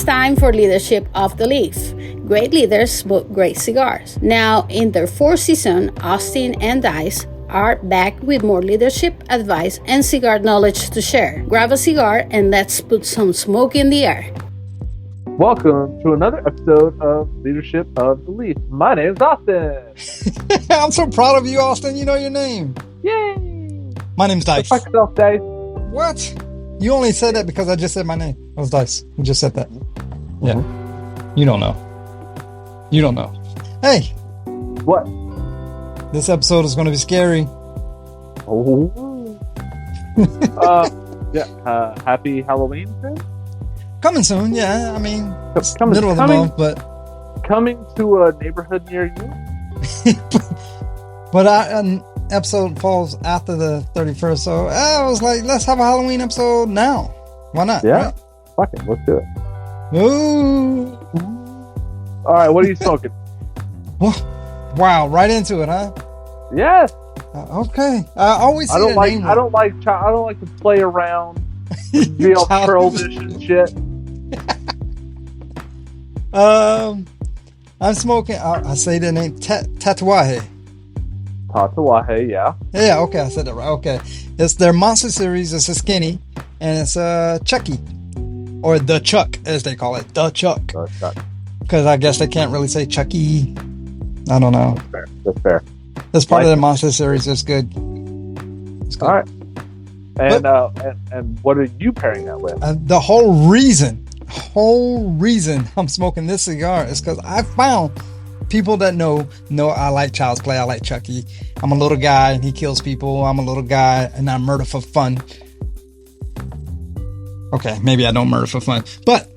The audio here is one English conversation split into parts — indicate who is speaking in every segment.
Speaker 1: time for Leadership of the Leaf. Great leaders smoke great cigars. Now, in their fourth season, Austin and Dice are back with more leadership advice and cigar knowledge to share. Grab a cigar and let's put some smoke in the air.
Speaker 2: Welcome to another episode of Leadership of the Leaf. My name's Austin.
Speaker 3: I'm so proud of you, Austin. You know your name.
Speaker 2: Yay!
Speaker 3: My name's Dice.
Speaker 2: Fuck yourself, Dice.
Speaker 3: What? You only said that because I just said my name. That was Dice. You just said that. Yeah. You don't know. You don't know. Hey.
Speaker 2: What?
Speaker 3: This episode is going to be scary.
Speaker 2: Oh. Happy Halloween, friend?
Speaker 3: Coming soon, yeah. I mean, it's
Speaker 2: Coming-
Speaker 3: middle of the
Speaker 2: coming-
Speaker 3: month, but
Speaker 2: Coming to a neighborhood near you?
Speaker 3: but an episode falls after the 31st, so I was like, let's have a Halloween episode now. Why not?
Speaker 2: Yeah.
Speaker 3: Right?
Speaker 2: Fuck it, let's do it.
Speaker 3: Ooh.
Speaker 2: All right, what are you smoking?
Speaker 3: Wow, right into it, huh?
Speaker 2: Yes.
Speaker 3: Okay. I always see
Speaker 2: I don't
Speaker 3: the
Speaker 2: like.
Speaker 3: name
Speaker 2: I don't like to play around, be all childish and shit.
Speaker 3: I'm smoking. I say the name Tatuaje.
Speaker 2: Tatuaje, yeah.
Speaker 3: Yeah, okay, I said that right. Okay, it's their Monster Series. It's a skinny, and it's a Chucky, or the Chuck as they call it, the Chuck. Because I guess they can't really say Chucky. I don't know.
Speaker 2: That's fair. That's fair.
Speaker 3: That's part of the Monster Series. It's good. It's good.
Speaker 2: All right. And what are you pairing that with?
Speaker 3: The whole reason I'm smoking this cigar is because I found people that know I like Child's Play. I like Chucky. I'm a little guy and he kills people. I'm a little guy and I murder for fun. Okay, maybe I don't murder for fun, but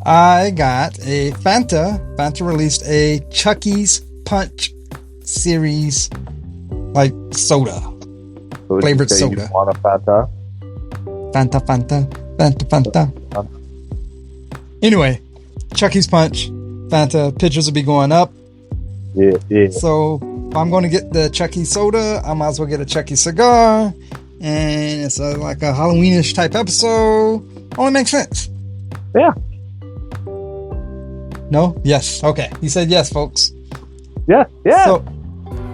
Speaker 3: I got a Fanta. Fanta released a Chucky's Punch series, like soda.
Speaker 2: So would
Speaker 3: flavored
Speaker 2: you say
Speaker 3: soda.
Speaker 2: You want a Fanta?
Speaker 3: Fanta. Anyway, Chucky's Punch, Fanta, pictures will be going up.
Speaker 2: Yeah.
Speaker 3: So if I'm going to get the Chucky soda, I might as well get a Chucky cigar. And it's like a Halloweenish type episode. Only makes sense.
Speaker 2: Yeah.
Speaker 3: No? Yes. Okay. He said yes, folks.
Speaker 2: Yeah.
Speaker 3: So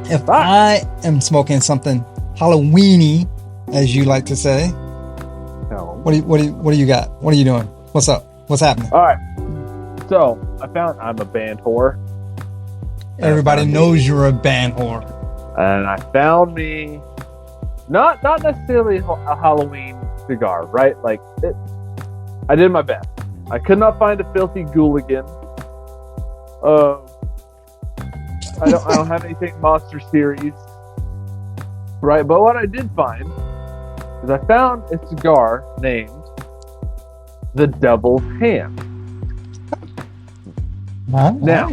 Speaker 3: if I am smoking something Halloweeny, as you like to say,
Speaker 2: No.
Speaker 3: what do you got? What are you doing? What's up? What's happening?
Speaker 2: All right. So I'm a band whore.
Speaker 3: Everybody knows you're a band whore.
Speaker 2: And I found me not necessarily a Halloween cigar, right? Like I did my best. I could not find a filthy Gooligan. I don't have anything Monster Series, right? But what I did find is I found a cigar named the Devil's Hand. Now,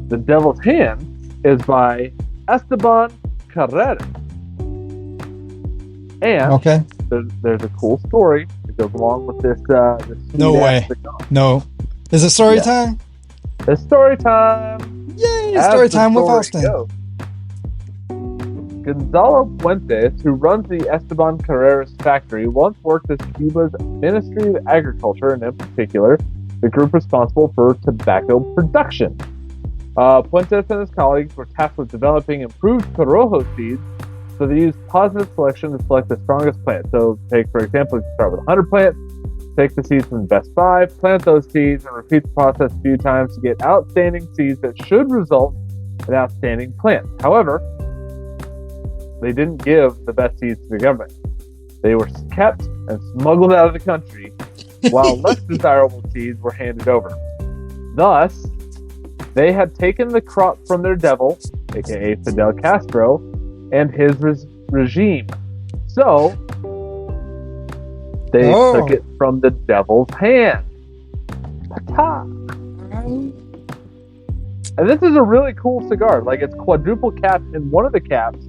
Speaker 2: the Devil's Hand is by Esteban Carreras. And
Speaker 3: Okay.
Speaker 2: there's a cool story that goes along with this.
Speaker 3: No way.
Speaker 2: cigar.
Speaker 3: No. Is it story
Speaker 2: Yeah.
Speaker 3: time?
Speaker 2: It's story time.
Speaker 3: Yay!
Speaker 2: As
Speaker 3: Story
Speaker 2: the
Speaker 3: time with
Speaker 2: story
Speaker 3: Austin.
Speaker 2: goes. Gonzalo Fuentes, who runs the Esteban Carreras factory, once worked as Cuba's Ministry of Agriculture, and in particular, the group responsible for tobacco production. Fuentes and his colleagues were tasked with developing improved Corojo seeds, so they used positive selection to select the strongest plant. So, take for example, you start with 100 plants, take the seeds from the best 5, plant those seeds, and repeat the process a few times to get outstanding seeds that should result in outstanding plants. However, they didn't give the best seeds to the government. They were kept and smuggled out of the country, while less desirable seeds were handed over. Thus, they had taken the crop from their devil, aka Fidel Castro, and his regime. So, they took it from the devil's hand. Ta-ta. And this is a really cool cigar. Like, it's quadruple capped, and one of the caps,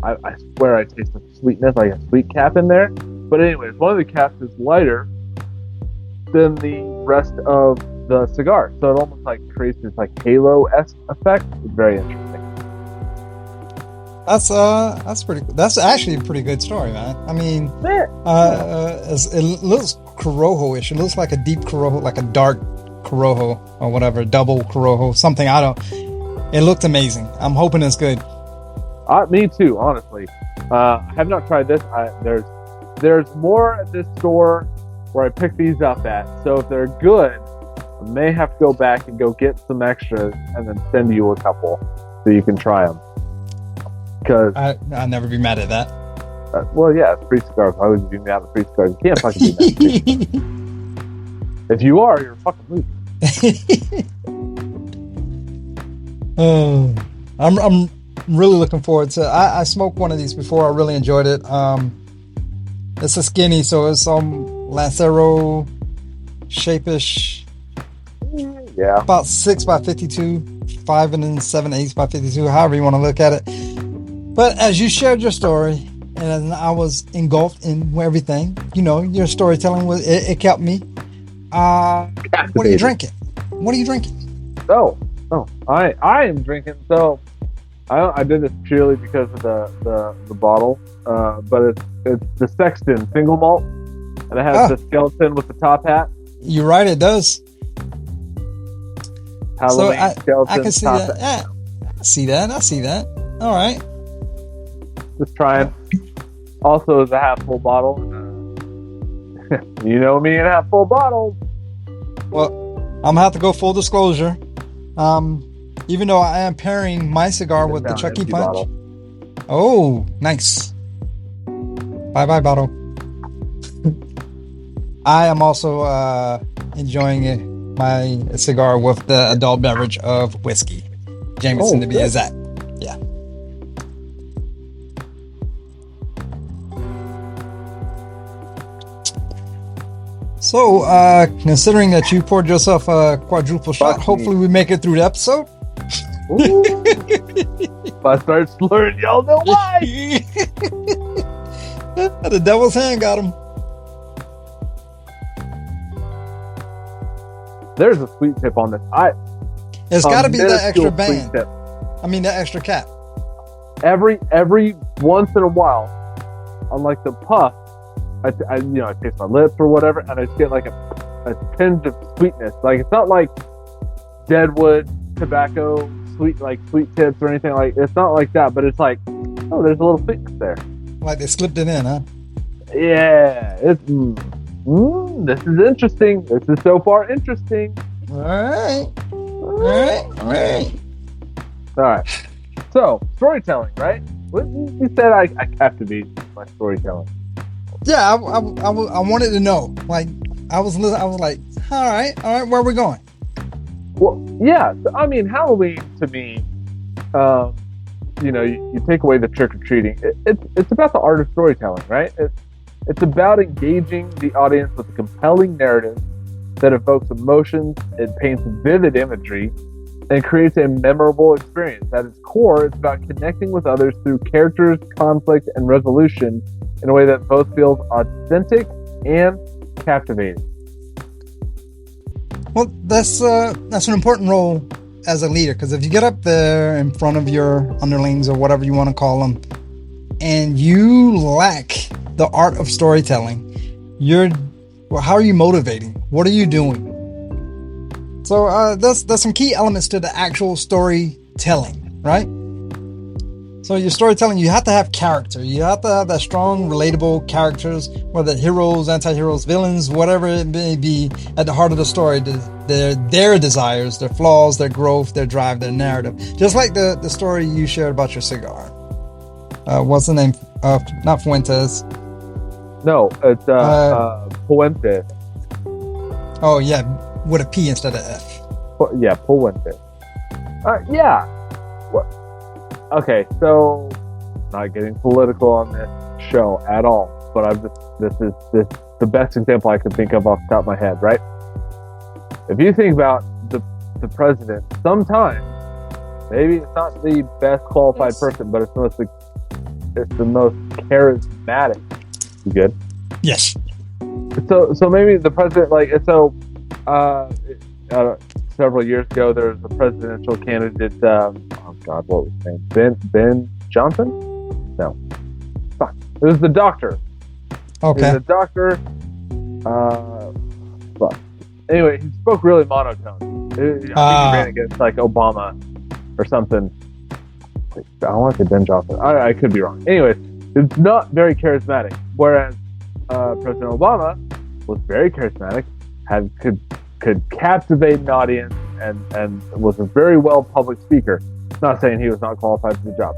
Speaker 2: I swear I taste the sweetness, like a sweet cap in there. But anyways, one of the caps is lighter than the rest of the cigar. So it almost like creates this like halo-esque effect. It's very interesting.
Speaker 3: That's pretty. That's actually a pretty good story, man. I mean, it looks Corojo-ish. It looks like a deep Corojo, like a dark Corojo or whatever, double Corojo, something. It looked amazing. I'm hoping it's good.
Speaker 2: Me too, honestly. I have not tried this. There's more at this store where I pick these up at. So if they're good, I may have to go back and go get some extras and then send you a couple so you can try them. Because
Speaker 3: I'll never be mad at that.
Speaker 2: Well, yeah, it's free cigars. Why would you be mad at free cigars? You can't fucking be mad. If you are, you're a fucking loser.
Speaker 3: I'm really looking forward to. I smoked one of these before. I really enjoyed it. It's a skinny, so it's Lancero shape-ish.
Speaker 2: Yeah.
Speaker 3: About 6 by 52, 5 and 7/8 by 52, however you want to look at it. But as you shared your story, and I was engulfed in everything, your storytelling it kept me. What are you drinking? What are you drinking?
Speaker 2: I am drinking. So I did this purely because of the bottle, but it's the Sexton single malt, and it has the skeleton with the top hat.
Speaker 3: You're right, it does.
Speaker 2: Halloween skeleton.
Speaker 3: I can see that. Yeah, I see that. All right.
Speaker 2: Just trying. Also, is a half full bottle. You know me and half full bottles.
Speaker 3: Well, I'm gonna have to go full disclosure. Even though I am pairing my cigar with the Chucky Punch. Bottle. Oh, nice. Bye, bottle. I am also enjoying my cigar with the adult beverage of whiskey. Jameson, to be exact. Yeah. So, considering that you poured yourself a quadruple shot, hopefully we make it through the episode.
Speaker 2: If I start slurring, y'all know why.
Speaker 3: The devil's hand got him.
Speaker 2: There's a sweet tip on this.
Speaker 3: It's got to be that extra band. I mean, that extra cap.
Speaker 2: Every once in a while, on like the puff, I taste my lips or whatever, and I just get like a tinge of sweetness. Like, it's not like deadwood tobacco sweet tips or anything like. It's not like that, but it's like, oh, there's a little sweetness there.
Speaker 3: Like they slipped it in, huh?
Speaker 2: Yeah, it's. This is interesting. This is so far interesting.
Speaker 3: All right.
Speaker 2: So, storytelling, right? You said I captivated my storytelling.
Speaker 3: Yeah, I wanted to know. Like, I was like, all right, where are we going?
Speaker 2: Well, yeah. I mean, Halloween to me, you take away the trick or treating. It's about the art of storytelling, right? It's about engaging the audience with a compelling narrative that evokes emotions, it paints vivid imagery, and creates a memorable experience. At its core, it's about connecting with others through characters, conflict, and resolution in a way that both feels authentic and captivating.
Speaker 3: Well, that's an important role as a leader, because if you get up there in front of your underlings or whatever you want to call them, and you lack the art of storytelling, how are you motivating? What are you doing? So there's some key elements to the actual storytelling, right? So your storytelling, you have to have character. You have to have that strong, relatable characters, whether heroes, anti-heroes, villains, whatever it may be, at the heart of the story. Their desires, their flaws, their growth, their drive, their narrative. Just like the story you shared about your cigar. What's the name? Not Fuentes.
Speaker 2: No, it's Puente.
Speaker 3: Oh, yeah, with a P instead of F.
Speaker 2: Yeah, Puente. Yeah. What? Okay, so not getting political on this show at all, but this is the best example I can think of off the top of my head, right? If you think about the president, sometimes maybe it's not the best qualified person, but it's the most charismatic. You good?
Speaker 3: Yes.
Speaker 2: So maybe the president, several years ago, there was a presidential candidate. What was his name? Ben Johnson? No. Fuck. It was the doctor.
Speaker 3: Okay.
Speaker 2: He was a doctor. Fuck. Anyway, he spoke really monotone. I think he ran against like Obama or something. I don't want to say Ben Johnson. I could be wrong. Anyways, it's not very charismatic. Whereas President Obama was very charismatic, could captivate an audience, and was a very well public speaker. Not saying he was not qualified for the job.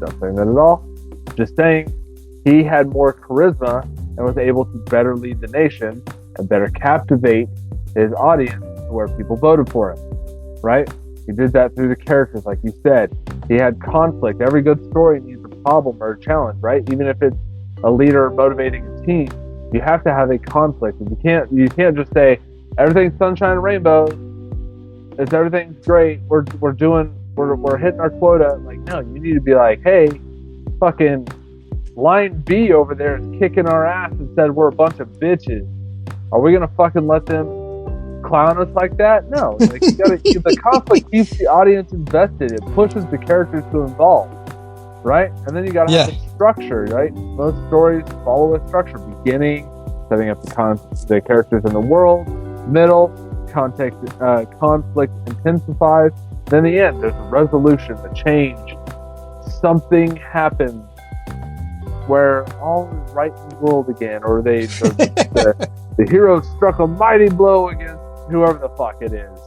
Speaker 2: Not saying that at all. Just saying he had more charisma and was able to better lead the nation and better captivate his audience where people voted for him. Right? He did that through the characters, like you said. He had conflict. Every good story needs a problem or a challenge, right? Even if it's a leader motivating a team, you have to have a conflict. And you can't just say everything's sunshine and rainbows. Everything's great. We're hitting our quota. Like, no, you need to be like, hey, fucking line B over there is kicking our ass and said we're a bunch of bitches. Are we gonna fucking let them clown us like that? No. Like, the conflict keeps the audience invested. It pushes the characters to involve, right? And then you gotta have a structure, right? Most stories follow a structure: beginning, setting up the characters in the world; middle, conflict intensifies; then the end. There's a resolution, a change. Something happens where all is right in the world again, or the hero struck a mighty blow against whoever the fuck it is.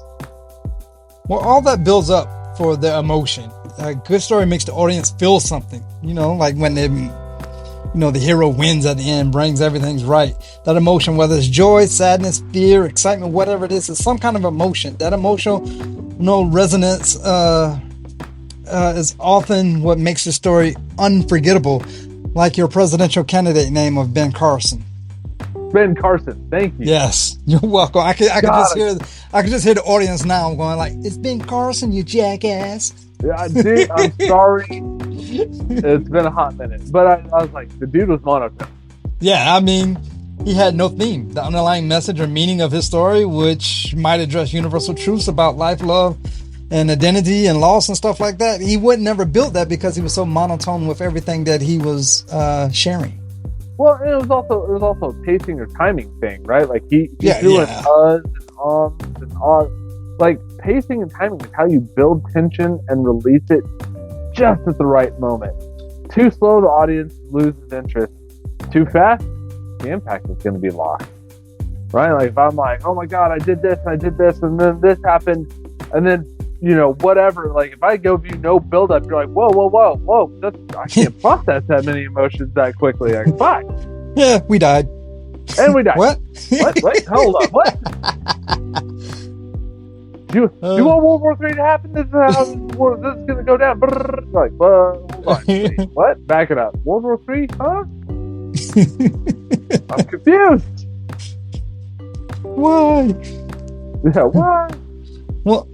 Speaker 3: Well, all that builds up for the emotion. A good story makes the audience feel something. Like when the hero wins at the end, brings everything's right. That emotion, whether it's joy, sadness, fear, excitement, whatever it is some kind of emotion. That emotional resonance is often what makes the story unforgettable. Like your presidential candidate name of Ben Carson.
Speaker 2: Ben Carson, thank you.
Speaker 3: Yes, you're welcome. I could just hear the audience now going like, "It's Ben Carson, you jackass."
Speaker 2: Yeah, dude, I'm sorry. It's been a hot minute, but I was like, the dude was monotone.
Speaker 3: Yeah, I mean, he had no theme. The underlying message or meaning of his story, which might address universal truths about life, love, and identity and loss and stuff like that. He would never build that because he was so monotone with everything that he was sharing.
Speaker 2: Well, it was also a pacing or timing thing, right? Like he's doing uhs and ums and ahs. Like pacing and timing is how you build tension and release it just at the right moment. Too slow, the audience loses interest. Too fast, the impact is going to be lost, right? Like if I'm like, oh my god, I did this, and then this happened, and then whatever. Like if I go view no build up, you're like, whoa, I can't process that many emotions that quickly. Like, fuck.
Speaker 3: Yeah, we died.
Speaker 2: And we died.
Speaker 3: What?
Speaker 2: What? Wait, hold on. What? Do you want World War III to happen? This is how this is going to go down. Like, hold on. Wait, what? Back it up. World War III? Huh? I'm confused.
Speaker 3: Why?
Speaker 2: Yeah, why?
Speaker 3: Well,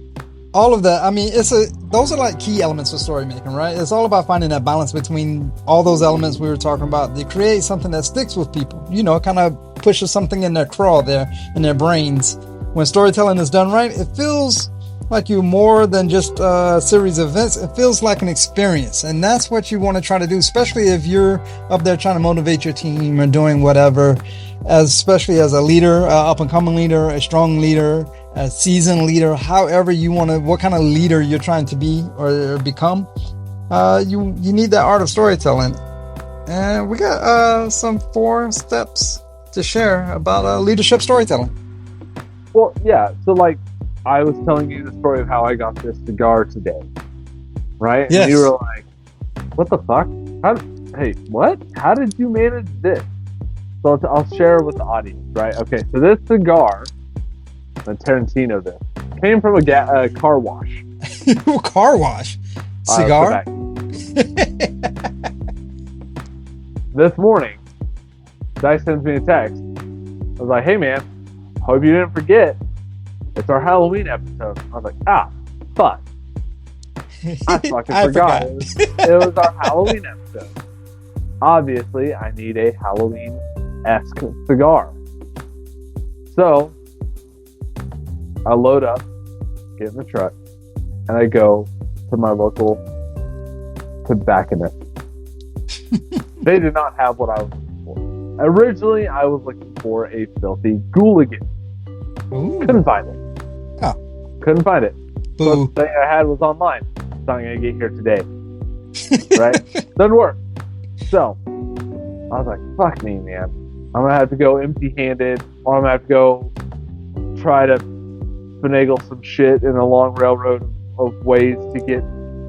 Speaker 3: all of that, I mean, those are like key elements of story making, right? It's all about finding that balance between all those elements we were talking about. They create something that sticks with people, kind of pushes something in their craw there, in their brains. When storytelling is done right, it feels like you're more than just a series of events. It feels like an experience. And that's what you want to try to do, especially if you're up there trying to motivate your team or doing whatever, especially as a leader, up and coming leader, a strong leader, a seasoned leader, however you want to, what kind of leader you're trying to be or become. You need that art of storytelling. And we got some 4 steps to share about leadership storytelling.
Speaker 2: Well, yeah. So, like, I was telling you the story of how I got this cigar today, right?
Speaker 3: Yes.
Speaker 2: And you were like, what the fuck? What? How did you manage this? So I'll share with the audience, right? Okay, so this cigar, and Tarantino this, came from a car wash.
Speaker 3: Car wash? Cigar?
Speaker 2: This morning, Dice sends me a text. I was like, hey man, hope you didn't forget. It's our Halloween episode. I was like, fuck. I fucking forgot. It was our Halloween episode. Obviously, I need a Halloween-esque cigar. So, I load up, get in the truck, and I go to my local tobacconist. They did not have what I was looking for. Originally, I was looking for a filthy Gooligan.
Speaker 3: Ooh.
Speaker 2: Couldn't find it.
Speaker 3: Oh.
Speaker 2: Couldn't find it. So
Speaker 3: Boo.
Speaker 2: the thing I had was online. It's not going to get here today. Right? Doesn't work. So, I was like, fuck me, man. I'm going to have to go empty-handed, or I'm going to have to go try to finagle some shit in a long railroad of ways to get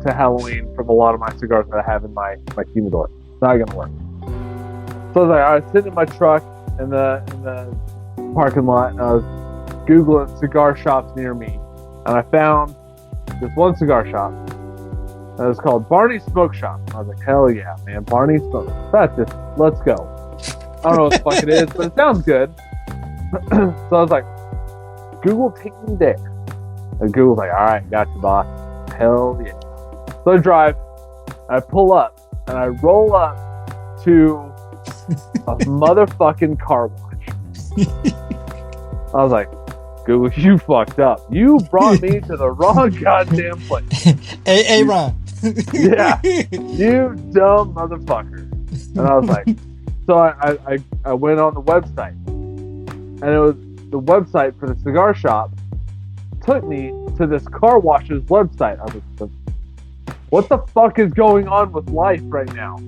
Speaker 2: to Halloween from a lot of my cigars that I have in my humidor. It's not going to work. So I was sitting in my truck in the parking lot, and I was Googling cigar shops near me, and I found this one cigar shop that was called Barney's Smoke Shop. I was like, hell yeah, man, Barney's Smoke. That's just, let's go. I don't know what the fuck it is, but it sounds good. So I was like, Google, take me there. And Google's like, all right, got you, boss. Hell yeah. So I drive, I pull up, and I roll up to a motherfucking car wash. I was like, Google, you fucked up. You brought me to the wrong goddamn place.
Speaker 3: Hey, Ron.
Speaker 2: Yeah, you dumb motherfucker. And I was like, so I went on the website, and it was the website for the cigar shop took me to this car wash's website. I was like, what the fuck is going on with life right now?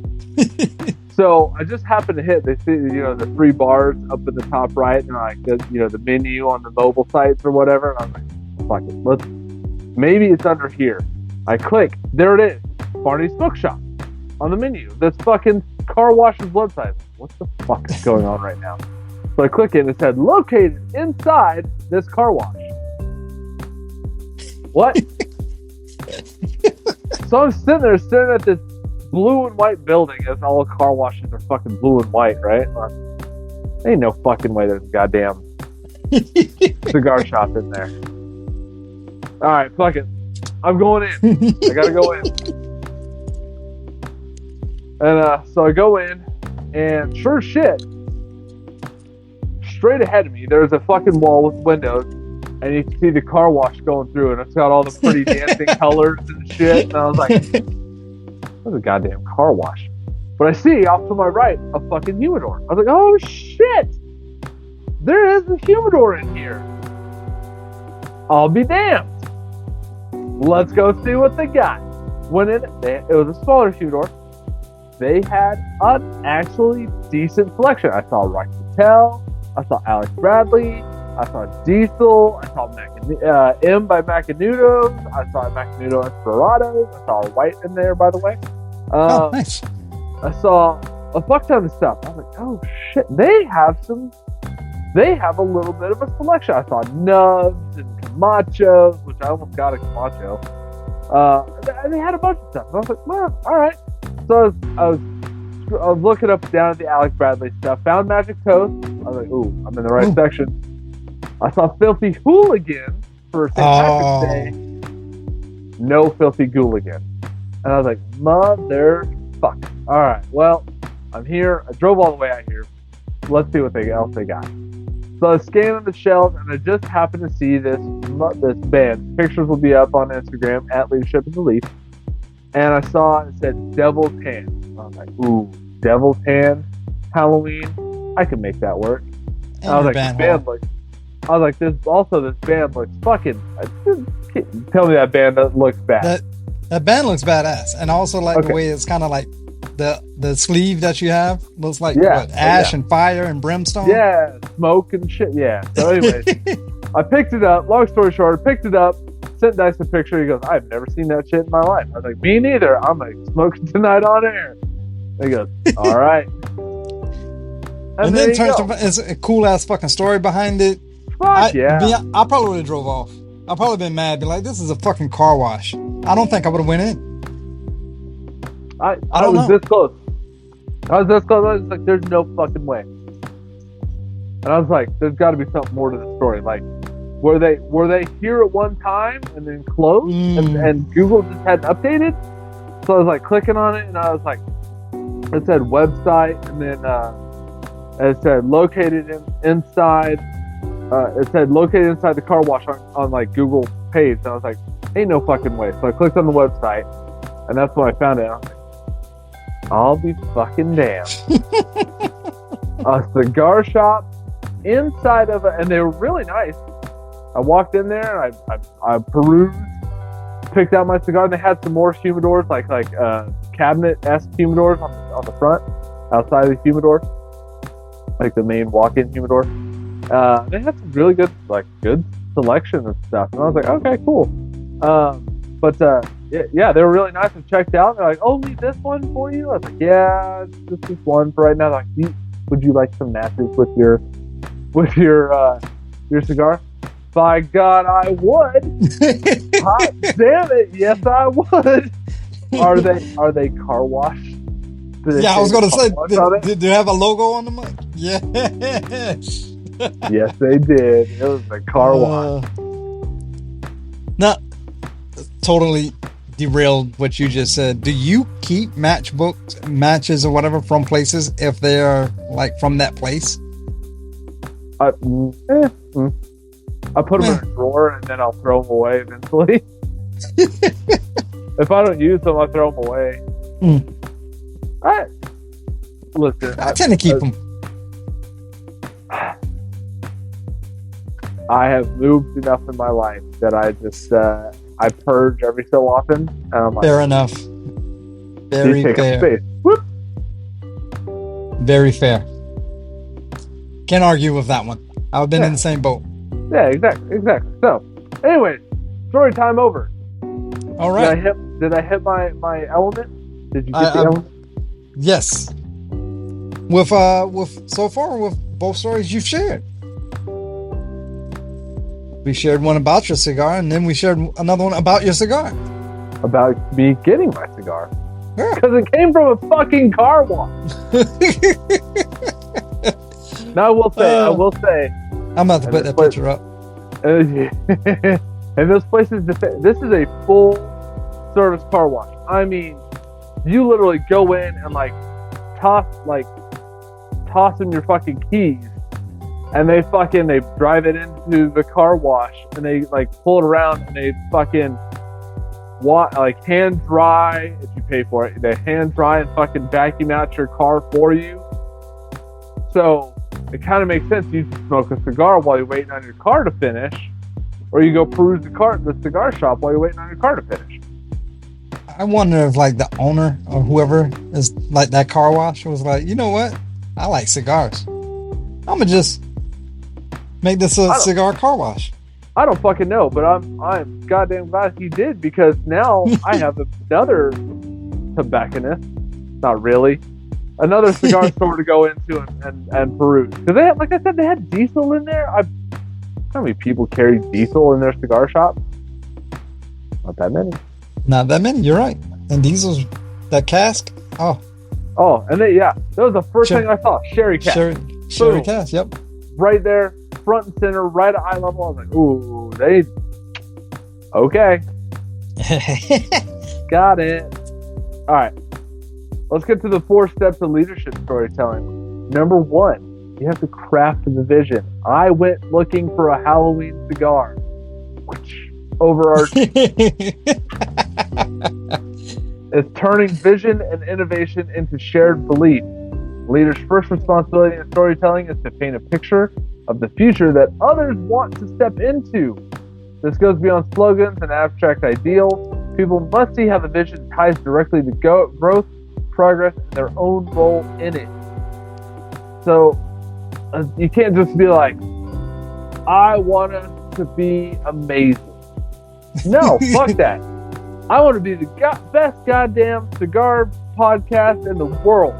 Speaker 2: So I just happened to hit, they see, the 3 bars up in the top right, and like the menu on the mobile sites or whatever. And I was like, fuck it, maybe it's under here. I click, there it is, Barney's Smoke Shop on the menu. This fucking car wash's website. What the fuck is going on right now? So I click it, and it said located inside this car wash. What? So I'm sitting there staring at this blue and white building, as all car washes are fucking blue and white, right? Ain't no fucking way there's a goddamn cigar shop in there. Alright, fuck it. I'm going in. I gotta go in. And so I go in, and sure shit, straight ahead of me, there's a fucking wall with windows, and you can see the car wash going through, and it's got all the pretty dancing colors and shit. And I was like, that's a goddamn car wash. But I see off to my right a fucking humidor. I was like, oh shit, there is a humidor in here. I'll be damned. Let's go see what they got. Went in, it was a smaller humidor. They had an actually decent selection. I saw Rocky Patel, I saw Alex Bradley, I saw Diesel, I saw M by Macanudos, I saw Macanudo Inspirados, I saw a white in there, by the way.
Speaker 3: Oh, nice.
Speaker 2: I saw a fuck ton of stuff. I was like, oh shit, they have a little bit of a selection. I saw Nubs and Camachos, which I almost got a Camacho. They had a bunch of stuff. I was like, well, all right. So I was looking up and down at the Alex Bradley stuff. Found Magic Toast. I was like, ooh, I'm in the right section. I saw Filthy Hooligan for St. Patrick's Day. No Filthy Gooligan. And I was like, motherfucker. All right, well, I'm here. I drove all the way out here. Let's see what else they got. So I was scanning the shelves, and I just happened to see this band. Pictures will be up on Instagram at Leadership is Elite. And I saw it said Devil Tan. I was like, ooh, Devil Tan, Halloween. I can make that work. And I was like, this band looks fucking. Tell me that band looks bad.
Speaker 3: That band looks badass, and I also like the way it's kind of like the sleeve that you have looks like ash and fire and brimstone.
Speaker 2: Yeah, smoke and shit. Yeah. So anyways, I picked it up. Long story short, I picked it up. Sent Dice a picture. He goes, I've never seen that shit in my life. I was like, me neither. I'm like smoking tonight on air. He goes, all right.
Speaker 3: And then it turns to it's a cool ass fucking story behind it.
Speaker 2: Fuck
Speaker 3: I probably would have drove off. I'd probably been mad, be like, this is a fucking car wash. I don't think I would have went in.
Speaker 2: I was this close. I was like, there's no fucking way. And I was like, there's got to be something more to the story. Like, were they here at one time and then closed, and Google just hadn't updated? So I was like clicking on it, and I was like, it said website, and then it said located inside. It said located inside the car wash on like Google page, and I was like, ain't no fucking way. So I clicked on the website, and that's when I found it. I was like, I'll be fucking damned. A cigar shop inside of and they were really nice. I walked in there and I perused, picked out my cigar, and they had some more humidors, like cabinet-esque humidors on the front, outside of the humidor, like the main walk-in humidor. They had some really good selection of stuff, and I was like, okay, cool. Yeah, they were really nice and checked out. They're like, oh, leave this one for you. I was like, yeah, just this one for right now. They're like, would you like some matches with your cigar? By God, I would. Hot damn it, yes, I would. Are they car wash?
Speaker 3: Yeah, I was gonna say, did they have a logo on the mug? Yes.
Speaker 2: Yes, they did. It was a car wash.
Speaker 3: Now, totally derailed what you just said. Do you keep matches or whatever from places if they are like from that place?
Speaker 2: I put them in a drawer and then I'll throw them away eventually. If I don't use them, I throw them away.
Speaker 3: I tend to keep them.
Speaker 2: I have moved enough in my life that I just I purge every so often. And I'm like,
Speaker 3: fair enough. Very fair. Very fair. Can't argue with that one. I've been in the same boat.
Speaker 2: Yeah, exactly. So, anyways, story time over.
Speaker 3: All right.
Speaker 2: Did I hit my element? Did you get the element?
Speaker 3: Yes. With so far with both stories you've shared. We shared one about your cigar, and then we shared another one about your cigar.
Speaker 2: About me getting my cigar.
Speaker 3: Yeah.
Speaker 2: Because it came from a fucking car wash. Now I will say.
Speaker 3: I'm about to put that picture up.
Speaker 2: And those places, this is a full service car wash. I mean, you literally go in and toss in your fucking keys, and they drive it into the car wash, and they pull it around, and they fucking hand dry, if you pay for it, they hand dry and fucking vacuum out your car for you. So it kind of makes sense. You smoke a cigar while you're waiting on your car to finish, or you go peruse the cigar shop while you're waiting on your car to finish.
Speaker 3: I wonder if the owner or whoever is that car wash was like, you know what? I like cigars. I'm gonna just make this a cigar car wash.
Speaker 2: I don't fucking know, but I'm goddamn glad he did, because now I have another tobacconist. Not really. Another cigar store to go into and peruse. Because they had, like I said, they had diesel in there. How many people carry diesel in their cigar shop? Not that many.
Speaker 3: Not that many, you're right. And diesel's that cask? Oh,
Speaker 2: and that was the first thing I saw. Sherry cask.
Speaker 3: Sherry cask, yep.
Speaker 2: Right there, front and center, right at eye level. I was like, ooh, okay. Got it. All right. Let's get to the 4 steps of leadership storytelling. Number 1, you have to craft the vision. I went looking for a Halloween cigar. Overarching. It's turning vision and innovation into shared belief. Leaders' first responsibility in storytelling is to paint a picture of the future that others want to step into. This goes beyond slogans and abstract ideals. People must see how the vision ties directly to growth, progress, and their own role in it. So you can't just be like, I want us to be amazing. No, fuck that. I want to be the best goddamn cigar podcast in the world.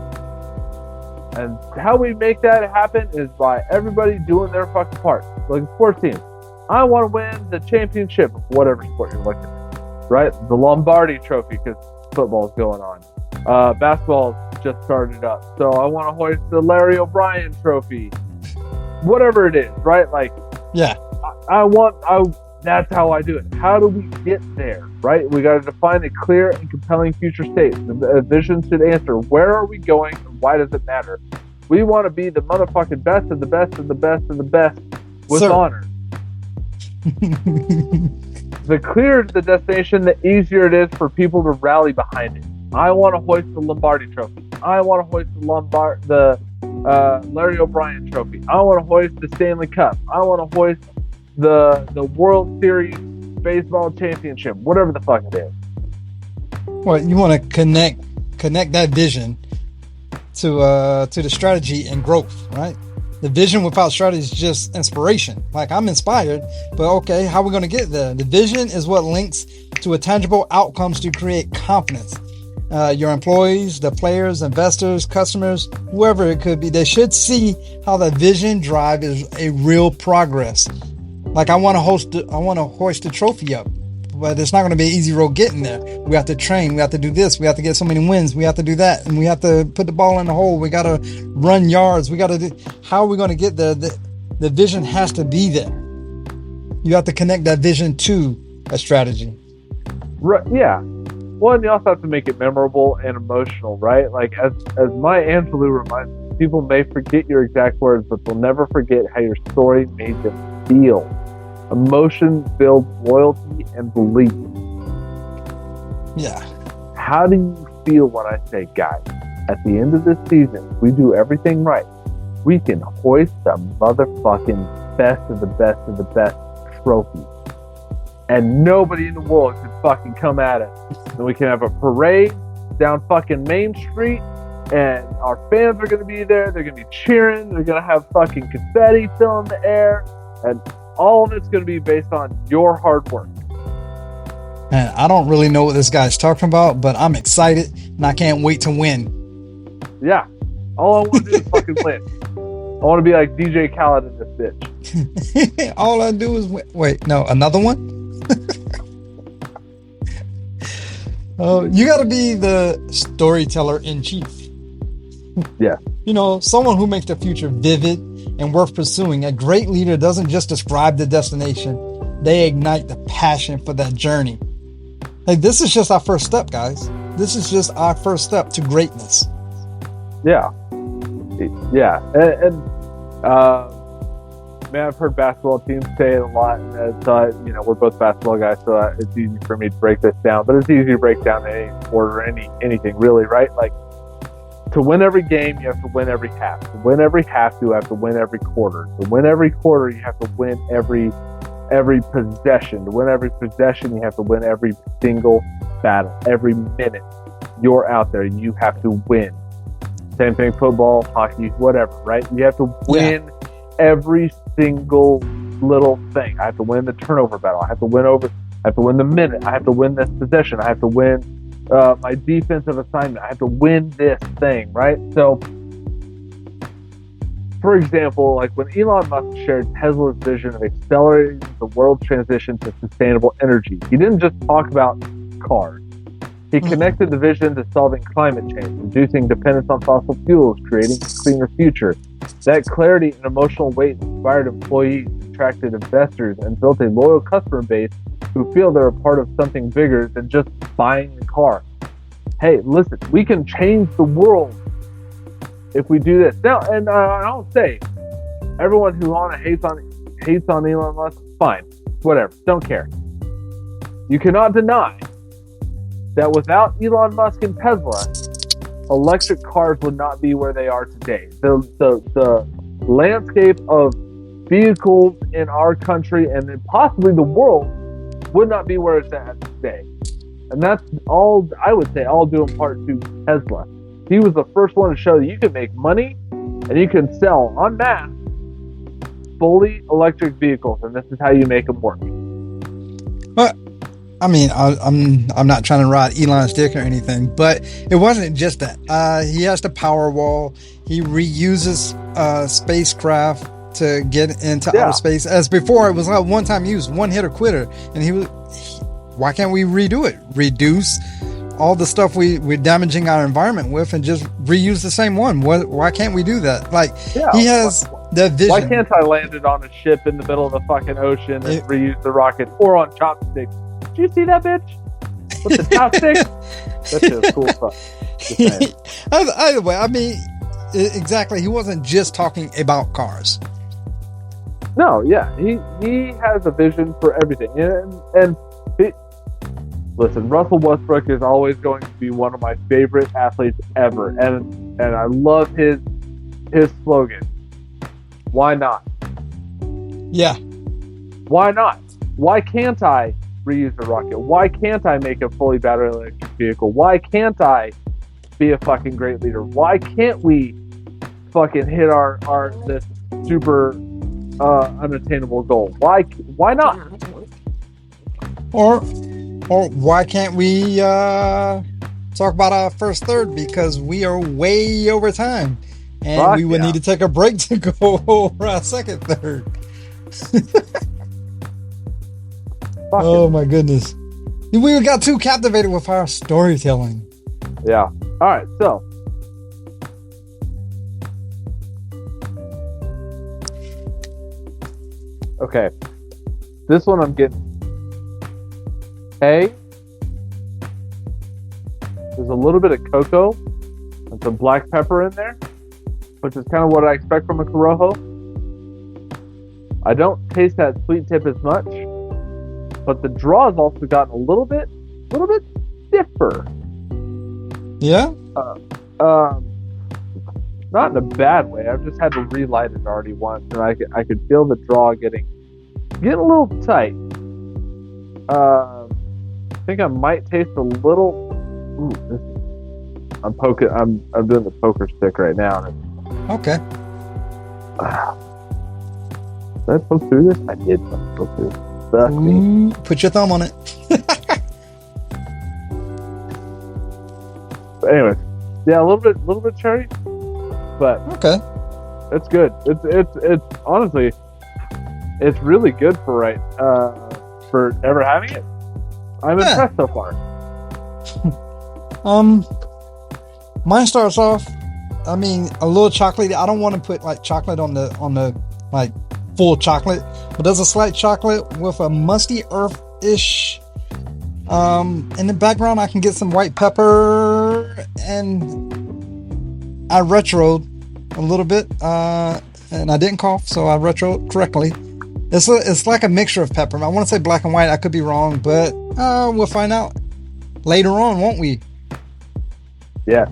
Speaker 2: And how we make that happen is by everybody doing their fucking part. Like a sports team. I want to win the championship of whatever sport you're looking at. Right? The Lombardi trophy, because football's going on. Basketball just started up. So I want to hoist the Larry O'Brien trophy. Whatever it is, right?
Speaker 3: Yeah.
Speaker 2: That's how I do it. How do we get there, right? We got to define a clear and compelling future state. The vision should answer, where are we going and why does it matter? We want to be the motherfucking best of the best of the best of the best with honor. The clearer the destination, the easier it is for people to rally behind it. I want to hoist the Lombardi trophy. I want to hoist the Larry O'Brien Trophy. I want to hoist the Stanley Cup. I want to hoist the World Series baseball championship. Whatever the fuck it is.
Speaker 3: Well, you want to connect that vision to the strategy and growth, right? The vision without strategy is just inspiration. Like, I'm inspired, but okay, how are we going to get there? The vision is what links to a tangible outcomes to create confidence. Your employees, the players, investors, customers, whoever it could be, they should see how that vision drive is a real progress. Like, I want to hoist the trophy up, but it's not going to be an easy road getting there. We have to train. We have to do this. We have to get so many wins. We have to do that. And we have to put the ball in the hole. We got to run yards. We got to do, how are we going to get there? The vision has to be there. You have to connect that vision to a strategy.
Speaker 2: Right. Yeah. Well, and you also have to make it memorable and emotional, right? Like, as Maya Angelou reminds me, people may forget your exact words, but they'll never forget how your story made them feel. Emotion builds loyalty and belief.
Speaker 3: Yeah.
Speaker 2: How do you feel when I say, guys, at the end of this season, we do everything right, we can hoist the motherfucking best of the best of the best trophy, and nobody in the world can fucking come at us. And we can have a parade down fucking Main Street, and our fans are going to be there. They're going to be cheering. They're going to have fucking confetti filling the air, and all of it's going to be based on your hard work.
Speaker 3: And I don't really know what this guy's talking about, but I'm excited, and I can't wait to win.
Speaker 2: Yeah. All I want to do is fucking win. I want to be like DJ Khaled in this bitch.
Speaker 3: All I do is win. Wait, no, another one? You got to be the storyteller in chief.
Speaker 2: Yeah.
Speaker 3: You know, someone who makes the future vivid and worth pursuing. A great leader doesn't just describe the destination, they ignite the passion for that journey. Like, this is just our first step, guys. This is just our first step to greatness.
Speaker 2: Yeah. Yeah. And man, I've heard basketball teams say it a lot. And so, you know, we're both basketball guys, so it's easy for me to break this down. But it's easy to break down any sport or anything, really, right? Like, to win every game, you have to win every half. To win every half, you have to win every quarter. To win every quarter, you have to win every possession. To win every possession, you have to win every single battle. Every minute you're out there, you have to win. Same thing, football, hockey, whatever, right? You have to win every single little thing. I have to win the turnover battle. I have to win the minute. I have to win this possession. I have to win my defensive assignment. I have to win this thing, right? So, for example, like when Elon Musk shared Tesla's vision of accelerating the world's transition to sustainable energy, he didn't just talk about cars. He connected the vision to solving climate change, reducing dependence on fossil fuels, creating a cleaner future. That clarity and emotional weight inspired employees, attracted investors, and built a loyal customer base who feel they're a part of something bigger than just buying a car. Hey, listen, we can change the world if we do this. Now, and I'll say, everyone who hates on Elon Musk, fine, whatever, don't care. You cannot deny that without Elon Musk and Tesla, electric cars would not be where they are today. The landscape of vehicles in our country and then possibly the world would not be where it's at today. And that's all, I would say, all due in part to Tesla. He was the first one to show that you can make money and you can sell en masse fully electric vehicles, and this is how you make them work.
Speaker 3: I mean, I'm not trying to ride Elon's dick or anything, but it wasn't just that. He has the power wall. He reuses spacecraft to get into outer space. As before, it was like one-time use, one-hitter quitter. And why can't we redo it? Reduce all the stuff we're damaging our environment with and just reuse the same one. Why can't we do that? Like, he has that vision.
Speaker 2: Why can't I land it on a ship in the middle of the fucking ocean and reuse the rocket, or on chopsticks? Did you see that bitch with the chopsticks? That shit was cool stuff.
Speaker 3: Either way, I mean, exactly. He wasn't just talking about cars.
Speaker 2: No, yeah, he has a vision for everything, and listen, Russell Westbrook is always going to be one of my favorite athletes ever, and I love his his slogan. Why not?
Speaker 3: Yeah.
Speaker 2: Why not? Why can't I reuse a rocket? Why can't I make a fully battery electric vehicle? Why can't I be a fucking great leader? Why can't we fucking hit our this super unattainable goal? Why not?
Speaker 3: Or why can't we talk about our first third, because we are way over time and we would need to take a break to go over our second third. Oh my goodness. We got too captivated with our storytelling.
Speaker 2: Yeah. All right, so okay, this one I'm getting A. There's a little bit of cocoa and some black pepper in there, which is kind of what I expect from a Corojo. I don't taste that sweet tip as much, but the draw has also gotten a little bit stiffer.
Speaker 3: Yeah?
Speaker 2: Not in a bad way. I've just had to relight it already once, and I could feel the draw getting a little tight. I think I might taste a little. Ooh, I'm poking. I'm doing the poker stick right now.
Speaker 3: Okay.
Speaker 2: Did I poke through this? I did poke through this.
Speaker 3: Put your thumb on it.
Speaker 2: But anyways, yeah, a little bit cherry, but
Speaker 3: okay,
Speaker 2: it's good. It's honestly, it's really good for ever having it. I'm impressed so far.
Speaker 3: Mine starts off, I mean, a little chocolatey. I don't want to put like chocolate on the like full chocolate, but there's a slight chocolate with a musty earth-ish. In the background, I can get some white pepper, and I retroed a little bit, and I didn't cough, so I retroed correctly. It's like a mixture of pepper. I want to say black and white. I could be wrong, but we'll find out later on, won't we?
Speaker 2: Yeah.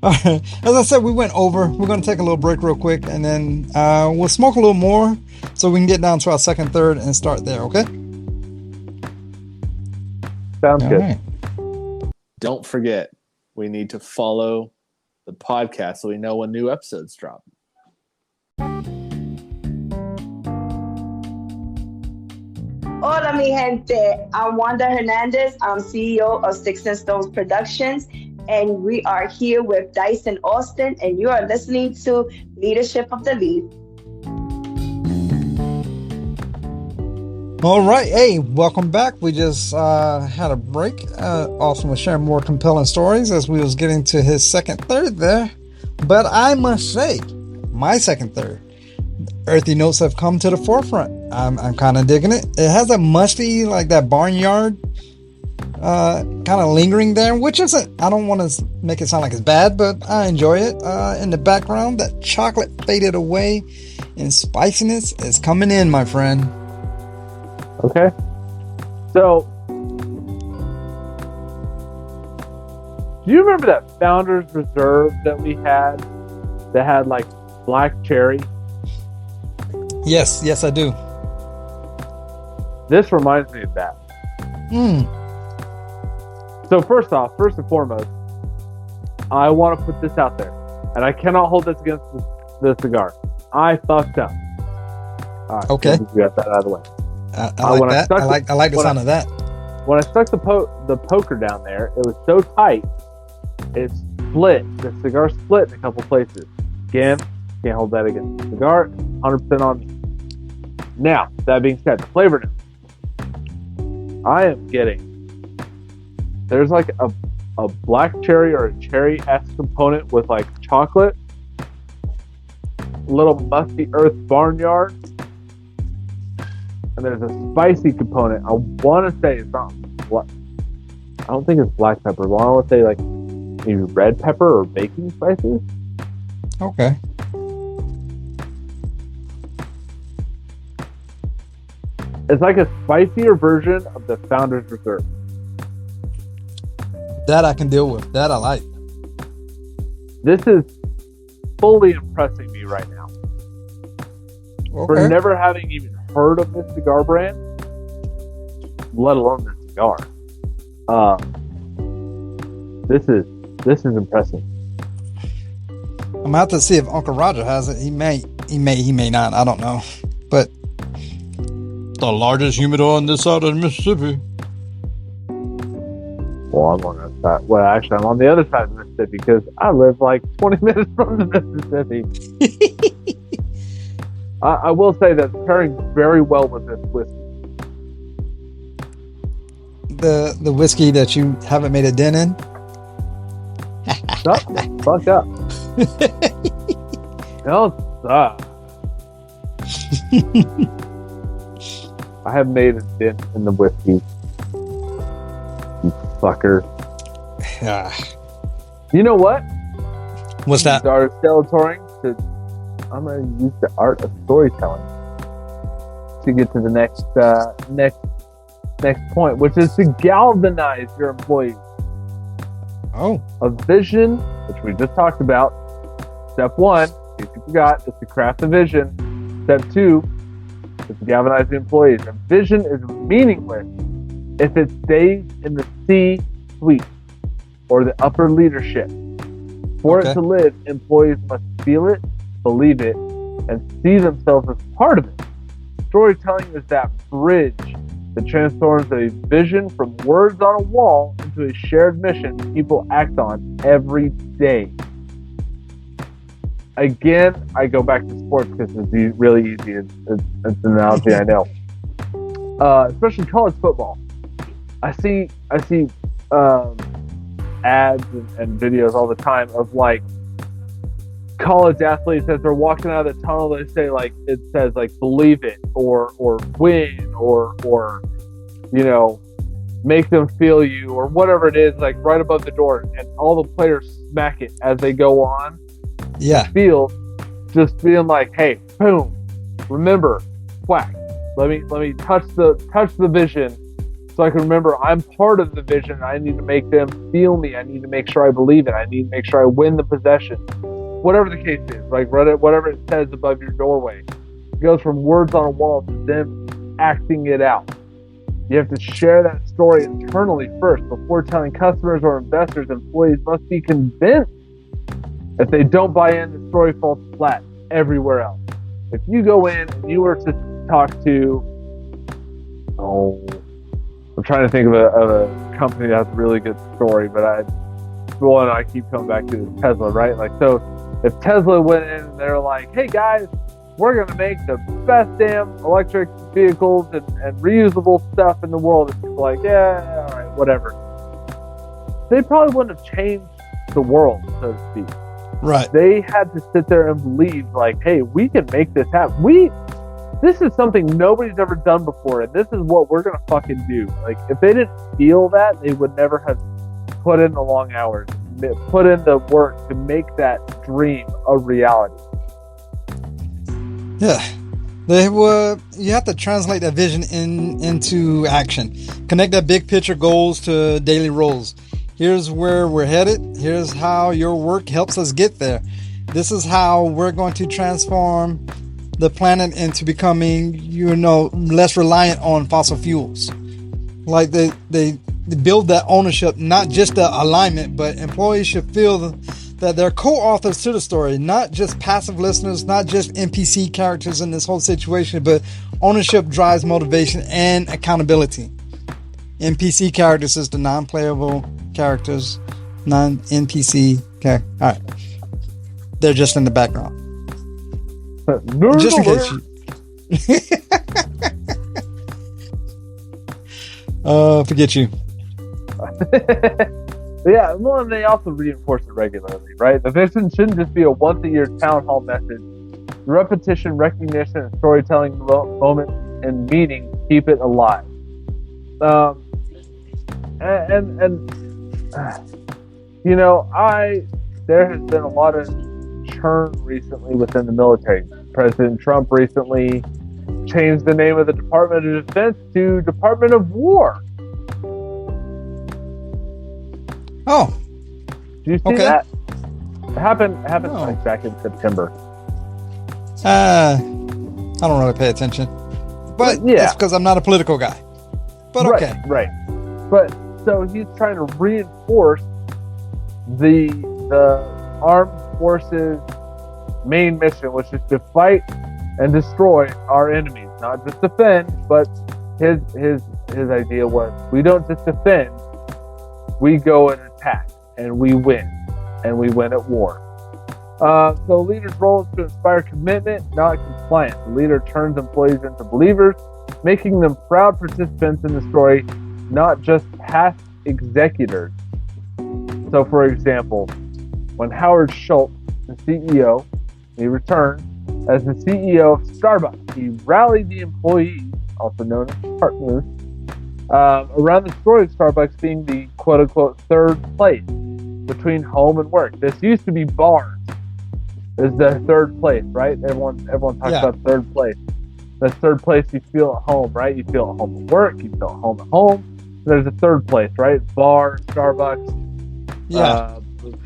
Speaker 3: All right. As I said, we went over. We're going to take a little break real quick, and then we'll smoke a little more so we can get down to our second, third, and start there, okay?
Speaker 2: Sounds good. Right.
Speaker 4: Don't forget, we need to follow the podcast so we know when new episodes drop.
Speaker 5: Hola, mi gente. I'm Wanda Hernandez. I'm CEO of Sticks and Stones Productions, and we are here with Dice and Austin, and you are listening to Leadership of the Lead.
Speaker 3: All right. Hey, welcome back. We just had a break. Austin was sharing more compelling stories as we was getting to his second third there. But I must say, my second third, earthy notes have come to the forefront. I'm kind of digging it. It has a musty, like that barnyard kind of lingering there, which isn't, I don't want to make it sound like it's bad, but I enjoy it. In the background, that chocolate faded away and spiciness is coming in, my friend.
Speaker 2: Okay. So, do you remember that Founders Reserve that we had that had like black cherry?
Speaker 3: Yes, I do.
Speaker 2: This reminds me of that. So first and foremost, I want to put this out there, and I cannot hold this against the cigar. I fucked up. All right,
Speaker 3: okay.
Speaker 2: We got that out of the way.
Speaker 3: I like that. I like the sound of that.
Speaker 2: When I stuck the poker down there, it was so tight, it split. The cigar split in a couple places. Again, can't hold that against the cigar. 100% on me. Now, that being said, the flavor note. I am getting, there's like a black cherry or a cherry-esque component with like chocolate, little musty earth barnyard, and there's a spicy component. I want to say it's not, I don't think it's black pepper, but I want to say like maybe red pepper or baking spices.
Speaker 3: Okay.
Speaker 2: It's like a spicier version of the Founders Reserve.
Speaker 3: That I can deal with. That I like.
Speaker 2: This is fully impressing me right now. For never having even heard of this cigar brand, let alone this cigar. This is impressive.
Speaker 3: I'm gonna have to see if Uncle Roger has it. He may not. I don't know. But the largest humidor on this side of Mississippi.
Speaker 2: Well, I'm on that side. Well, actually, I'm on the other side of Mississippi because I live like 20 minutes from the Mississippi. I will say that it's pairing very well with this whiskey.
Speaker 3: The whiskey that you haven't made a dent in?
Speaker 2: Shut the fuck up. Don't suck. I have made a dent in the whiskey. You fucker. You know what?
Speaker 3: What's that?
Speaker 2: Started celebrating to. I'm going to use the art of storytelling to get to the next point, which is to galvanize your employees.
Speaker 3: Oh.
Speaker 2: A vision, which we just talked about. Step 1, if you forgot, is to craft a vision. Step 2 is to galvanize the employees. A vision is meaningless if it stays in the C-suite or the upper leadership. For it to live, employees must feel it, believe it, and see themselves as part of it. Storytelling is that bridge that transforms a vision from words on a wall into a shared mission people act on every day. Again, I go back to sports because it's really easy. It's an analogy I know. Especially college football. I see ads and videos all the time of like college athletes as they're walking out of the tunnel. They say like it says like believe it or win or you know make them feel you or whatever it is, like right above the door, and all the players smack it as they go on.
Speaker 3: Yeah.
Speaker 2: The field, just being like, hey, boom, remember, whack. Let me touch the vision. So I can remember I'm part of the vision. I need to make them feel me. I need to make sure I believe it. I need to make sure I win the possession. Whatever the case is, like whatever it says above your doorway. It goes from words on a wall to them acting it out. You have to share that story internally first. Before telling customers or investors, employees must be convinced. If they don't buy in, the story falls flat everywhere else. If you go in and you were to talk to, I'm trying to think of a company that has a really good story, but I keep coming back to is Tesla, right? Like, so if Tesla went in and they're like, hey guys, we're going to make the best damn electric vehicles and reusable stuff in the world, and people are like, yeah, all right, whatever. They probably wouldn't have changed the world, so to speak.
Speaker 3: Right.
Speaker 2: They had to sit there and believe, like, hey, we can make this happen. This is something nobody's ever done before, and this is what we're gonna fucking do. Like, if they didn't feel that, they would never have put in the long hours, put in the work to make that dream a reality.
Speaker 3: Yeah. You have to translate that vision into action. Connect that big picture goals to daily roles. Here's where we're headed. Here's how your work helps us get there. This is how we're going to transform the planet into becoming, less reliant on fossil fuels. Like they build that ownership, not just the alignment, but employees should feel that they're co-authors to the story, not just passive listeners, not just NPC characters in this whole situation, but ownership drives motivation and accountability. NPC characters is the non-playable characters, non-NPC character. All right. They're just in the background. Just in case you... forget you.
Speaker 2: Yeah, well, and they also reinforce it regularly, right? The vision shouldn't just be a once-a-year town hall message. Repetition, recognition, and storytelling moments and meetings keep it alive. There has been a lot of churn recently within the military. President Trump recently changed the name of the Department of Defense to Department of War.
Speaker 3: Oh.
Speaker 2: Do you see that? Happened
Speaker 3: Oh.
Speaker 2: like back in September.
Speaker 3: I don't really pay attention, but
Speaker 2: Yeah.
Speaker 3: it's because I'm not a political guy. But okay,
Speaker 2: Right. But so he's trying to reinforce the armed forces' main mission, which is to fight and destroy our enemies, not just defend. But his idea was, we don't just defend, we go and attack, and we win at war. So the leader's role is to inspire commitment, not compliance. The leader turns employees into believers, making them proud participants in the story, not just passive executors. So, for example, when Howard Schultz, the CEO, he returned as the CEO of Starbucks, he rallied the employees, also known as partners, around the story of Starbucks being the quote-unquote third place between home and work. This used to be bars. Is the third place, right? Everyone talks about third place. The third place you feel at home, right? You feel at home at work. You feel at home. There's a third place, right? Bar, Starbucks,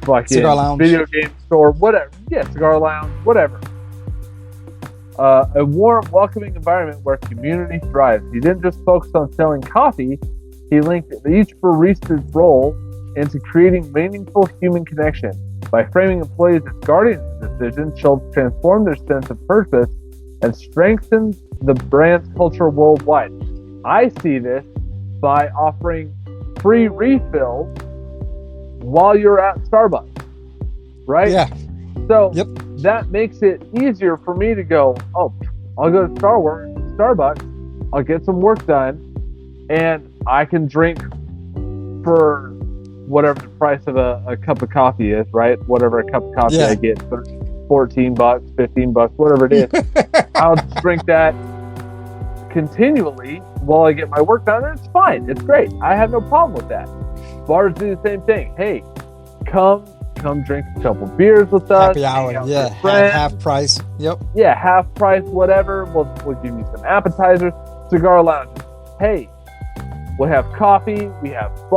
Speaker 2: fucking
Speaker 3: cigar lounge,
Speaker 2: video game store, whatever. Yeah, cigar lounge, whatever. A warm, welcoming environment where community thrives. He didn't just focus on selling coffee. He linked each barista's role into creating meaningful human connection. By framing employees as guardians of decisions, Schultz transformed their sense of purpose and strengthened the brand's culture worldwide. I see this by offering free refills while you're at Starbucks, right?
Speaker 3: Yeah.
Speaker 2: So that makes it easier for me to go, oh, I'll go to Starbucks, I'll get some work done, and I can drink for whatever the price of a cup of coffee is, right? Whatever a cup of coffee I get, $14, $15, whatever it is. I'll drink that continually while I get my work done, and it's fine. It's great. I have no problem with that. Bars do the same thing. Hey, come drink a couple beers with us.
Speaker 3: Happy hour, half price. Yep.
Speaker 2: Yeah, half price, whatever. We'll give you some appetizers. Cigar lounge. Hey, we'll have coffee. We have a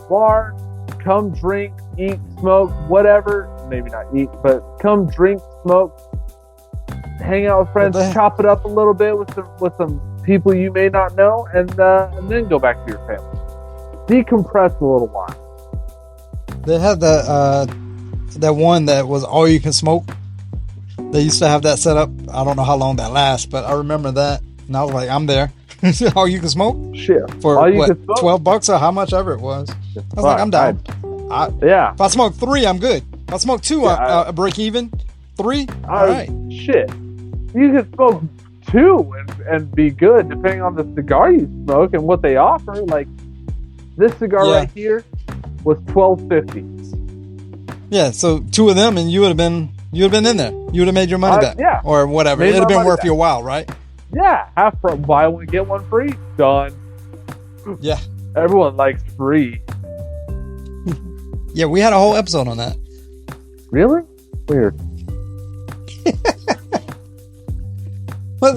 Speaker 2: bar. Come drink, eat, smoke, whatever. Maybe not eat, but come drink, smoke, hang out with friends, chop it up a little bit with some people you may not know, and then go back to your family. Decompress a little while.
Speaker 3: They had that one that was all you can smoke. They used to have that set up. I don't know how long that lasts, but I remember that, and I was like, I'm there. All you can smoke?
Speaker 2: Shit.
Speaker 3: For what, $12 or how much ever it was. I was like, I'm down. If I smoke 3, I'm good. If I smoke 2, I break even. 3, all right.
Speaker 2: Shit. You can smoke 2 and be good depending on the cigar you smoke and what they offer. Like this cigar right here was $12.50.
Speaker 3: Yeah, so 2 of them and you would have been in there. You would have made your money back.
Speaker 2: Yeah.
Speaker 3: Or whatever. It'd have been worth your while, right?
Speaker 2: Yeah, buy one get one free. Done.
Speaker 3: Yeah.
Speaker 2: Everyone likes free.
Speaker 3: Yeah, we had a whole episode on that.
Speaker 2: Really? Weird.
Speaker 3: But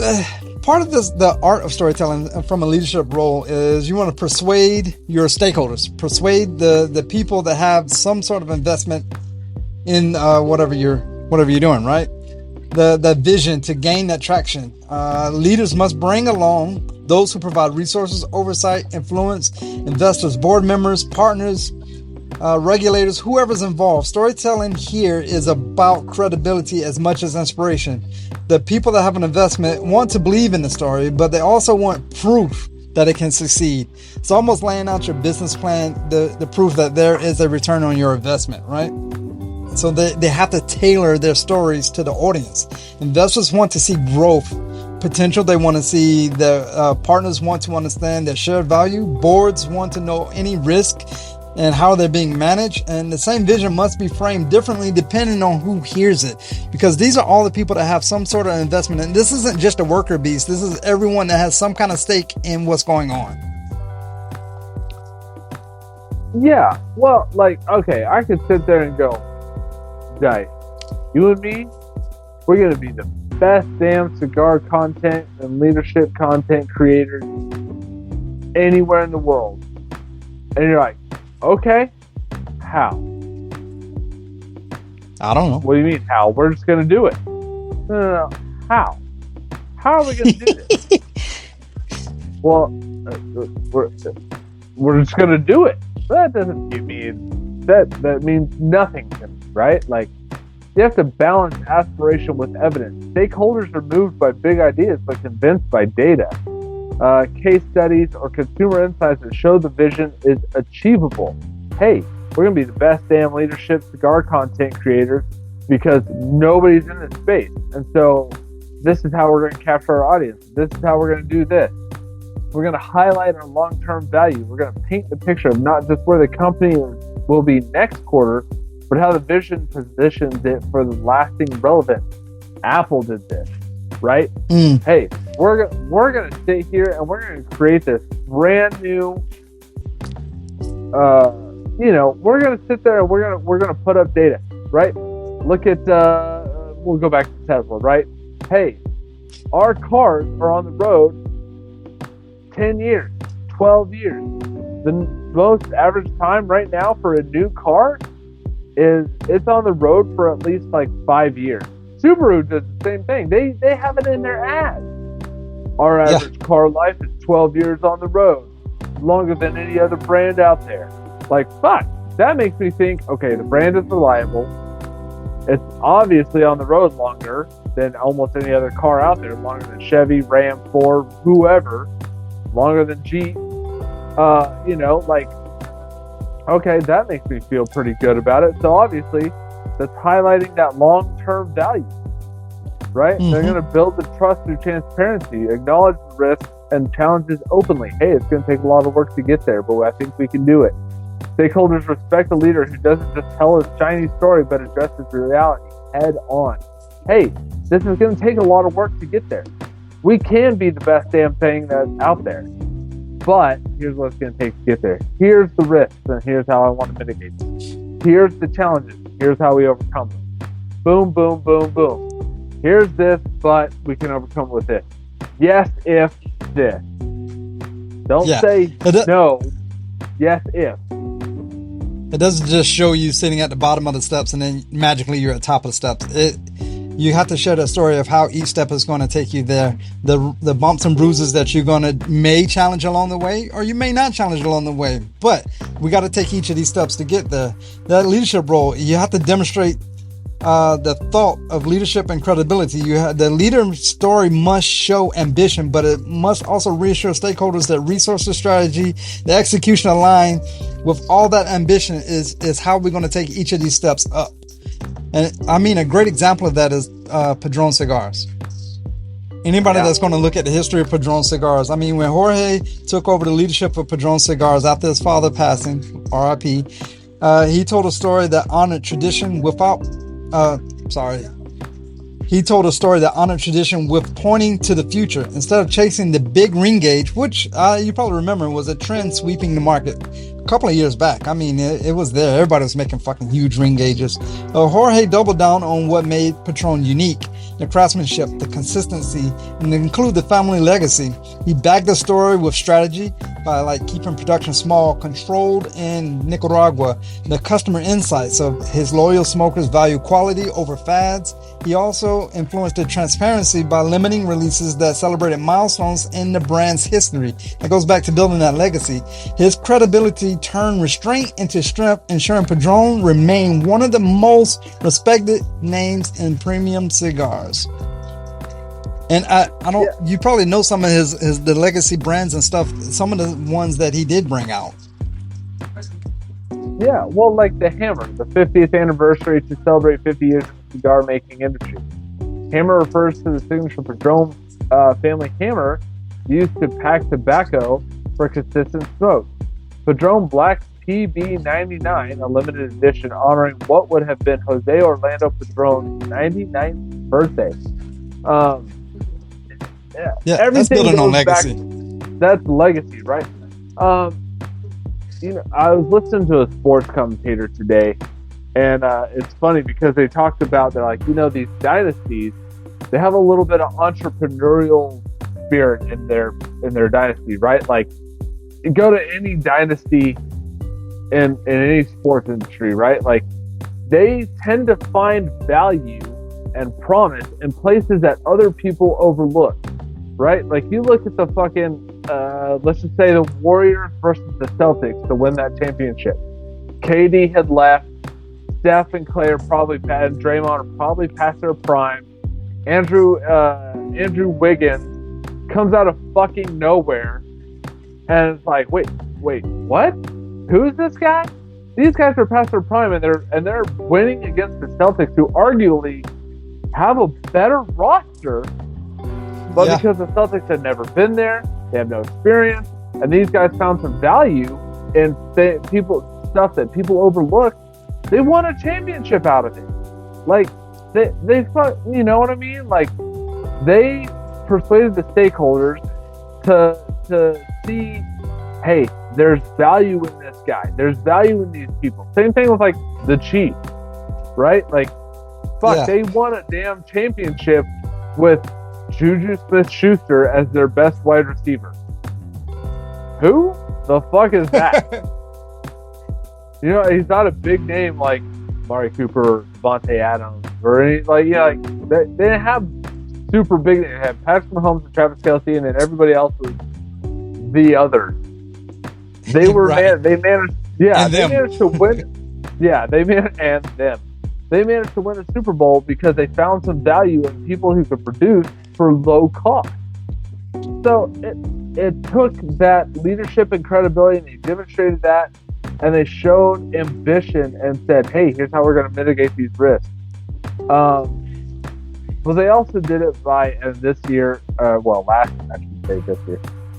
Speaker 3: part of the art of storytelling from a leadership role is you want to persuade your stakeholders, persuade the people that have some sort of investment in whatever you're doing, right? The vision to gain that traction. Leaders must bring along those who provide resources, oversight, influence, investors, board members, partners, regulators, whoever's involved. Storytelling here is about credibility as much as inspiration. The people that have an investment want to believe in the story, but they also want proof that it can succeed. It's almost laying out your business plan, the proof that there is a return on your investment, right? So they have to tailor their stories to the audience. Investors want to see growth potential. They want to see the partners want to understand their shared value. Boards want to know any risk and how they're being managed. And the same vision must be framed differently depending on who hears it. Because these are all the people that have some sort of investment. And this isn't just a worker beast. This is everyone that has some kind of stake in what's going on.
Speaker 2: Yeah. Well, like, okay, I could sit there and go, Dice, you and me, we're going to be the best damn cigar content and leadership content creators anywhere in the world. And you're like, okay, how?
Speaker 3: I don't know.
Speaker 2: What do you mean, how? We're just going to do it. No. How? How are we going to do this? Well, we're just going to do it. That doesn't mean that means nothing to me, right? Like, you have to balance aspiration with evidence. Stakeholders are moved by big ideas, but convinced by data. Case studies or consumer insights that show the vision is achievable. Hey, we're going to be the best damn leadership cigar content creators because nobody's in this space. And so this is how we're going to capture our audience. This is how we're going to do this. We're going to highlight our long-term value. We're going to paint the picture of not just where the company will be next quarter, but how the vision positions it for the lasting relevance. Apple did this, right? Hey, we're going to sit here and we're going to create this brand new, we're going to sit there and we're going to put up data, right? Look at, we'll go back to Tesla, right? Hey, our cars are on the road 10 years, 12 years. The most average time right now for a new car is it's on the road for at least like 5 years. Subaru does the same thing. They have it in their ads. Our average car life is 12 years on the road, longer than any other brand out there. Like, fuck, that makes me think, okay, the brand is reliable. It's obviously on the road longer than almost any other car out there, longer than Chevy, Ram, Ford, whoever, longer than Jeep. Okay, that makes me feel pretty good about it. So obviously, that's highlighting that long-term value, right? They're going to build the trust through transparency, acknowledge the risks and challenges openly. Hey, it's going to take a lot of work to get there, but I think we can do it. Stakeholders respect a leader who doesn't just tell a shiny story, but addresses reality head on. Hey, this is going to take a lot of work to get there. We can be the best damn thing that's out there. But here's what it's going to take to get there. Here's the risks, and here's how I want to mitigate them. Here's the challenges. Here's how we overcome them. Boom, boom, boom, boom. Here's this, but we can overcome with this. Yes, if this. Don't say no. Yes, if.
Speaker 3: It doesn't just show you sitting at the bottom of the steps and then magically you're at the top of the steps. You have to share the story of how each step is going to take you there. The bumps and bruises that you're going to may challenge along the way, or you may not challenge along the way. But we got to take each of these steps to get there. That leadership role, you have to demonstrate the thought of leadership and credibility. The leader story must show ambition, but it must also reassure stakeholders that resources, strategy, the execution align with all that ambition is how we're going to take each of these steps up. And I mean, a great example of that is Padron Cigars. Anybody that's going to look at the history of Padron Cigars, I mean, when Jorge took over the leadership of Padron Cigars after his father passing, R.I.P., he told a story that honored tradition He told a story that honored tradition with pointing to the future instead of chasing the big ring gauge, which you probably remember was a trend sweeping the market a couple of years back. I mean, it was there. Everybody was making fucking huge ring gauges. Jorge doubled down on what made Patron unique: the craftsmanship, the consistency, and to include the family legacy. He backed the story with strategy by keeping production small, controlled in Nicaragua, the customer insights of his loyal smokers value quality over fads. He also influenced the transparency by limiting releases that celebrated milestones in the brand's history. That goes back to building that legacy. His credibility turned restraint into strength, ensuring Padron remained one of the most respected names in premium cigars. And I don't. You probably know some of the legacy brands and stuff. Some of the ones that he did bring out.
Speaker 2: Yeah, well, like the Hammer, the 50th anniversary to celebrate 50 years in the cigar making industry. Hammer refers to the signature Padron family hammer used to pack tobacco for consistent smoke. Padron Black PB99, a limited edition honoring what would have been Jose Orlando Padron's 99th birthday. Everything
Speaker 3: that's building on legacy.
Speaker 2: That's legacy, right? I was listening to a sports commentator today, and it's funny because they talked about, they're like, these dynasties, they have a little bit of entrepreneurial spirit in their dynasty, right? Like, you go to any dynasty in any sports industry, right? Like, they tend to find value and promise in places that other people overlook, right? Like you look at the fucking, let's just say the Warriors versus the Celtics to win that championship. KD had left. Steph and Clay are probably, and Draymond are probably past their prime. Andrew Wiggins comes out of fucking nowhere, and it's like, wait, what? Who's this guy? These guys are past their prime, and they're winning against the Celtics, who arguably have a better roster, but because the Celtics had never been there, they have no experience, and these guys found some value in stuff that people overlook. They won a championship out of it. Like they you know what I mean? Like they persuaded the stakeholders to see, hey, there's value in this guy. There's value in these people. Same thing with like the Chiefs, right? Like, fuck, they won a damn championship with Juju Smith-Schuster as their best wide receiver. Who the fuck is that? You know, he's not a big name like Amari Cooper, Devontae Adams, or any they didn't have super big. They had Patrick Mahomes and Travis Kelce, and then everybody else was the others. They were they managed to win. Yeah, they managed to win a Super Bowl because they found some value in people who could produce for low cost. So it took that leadership and credibility, and they demonstrated that. And they showed ambition and said, hey, here's how we're going to mitigate these risks. Well, they also did it by, this year,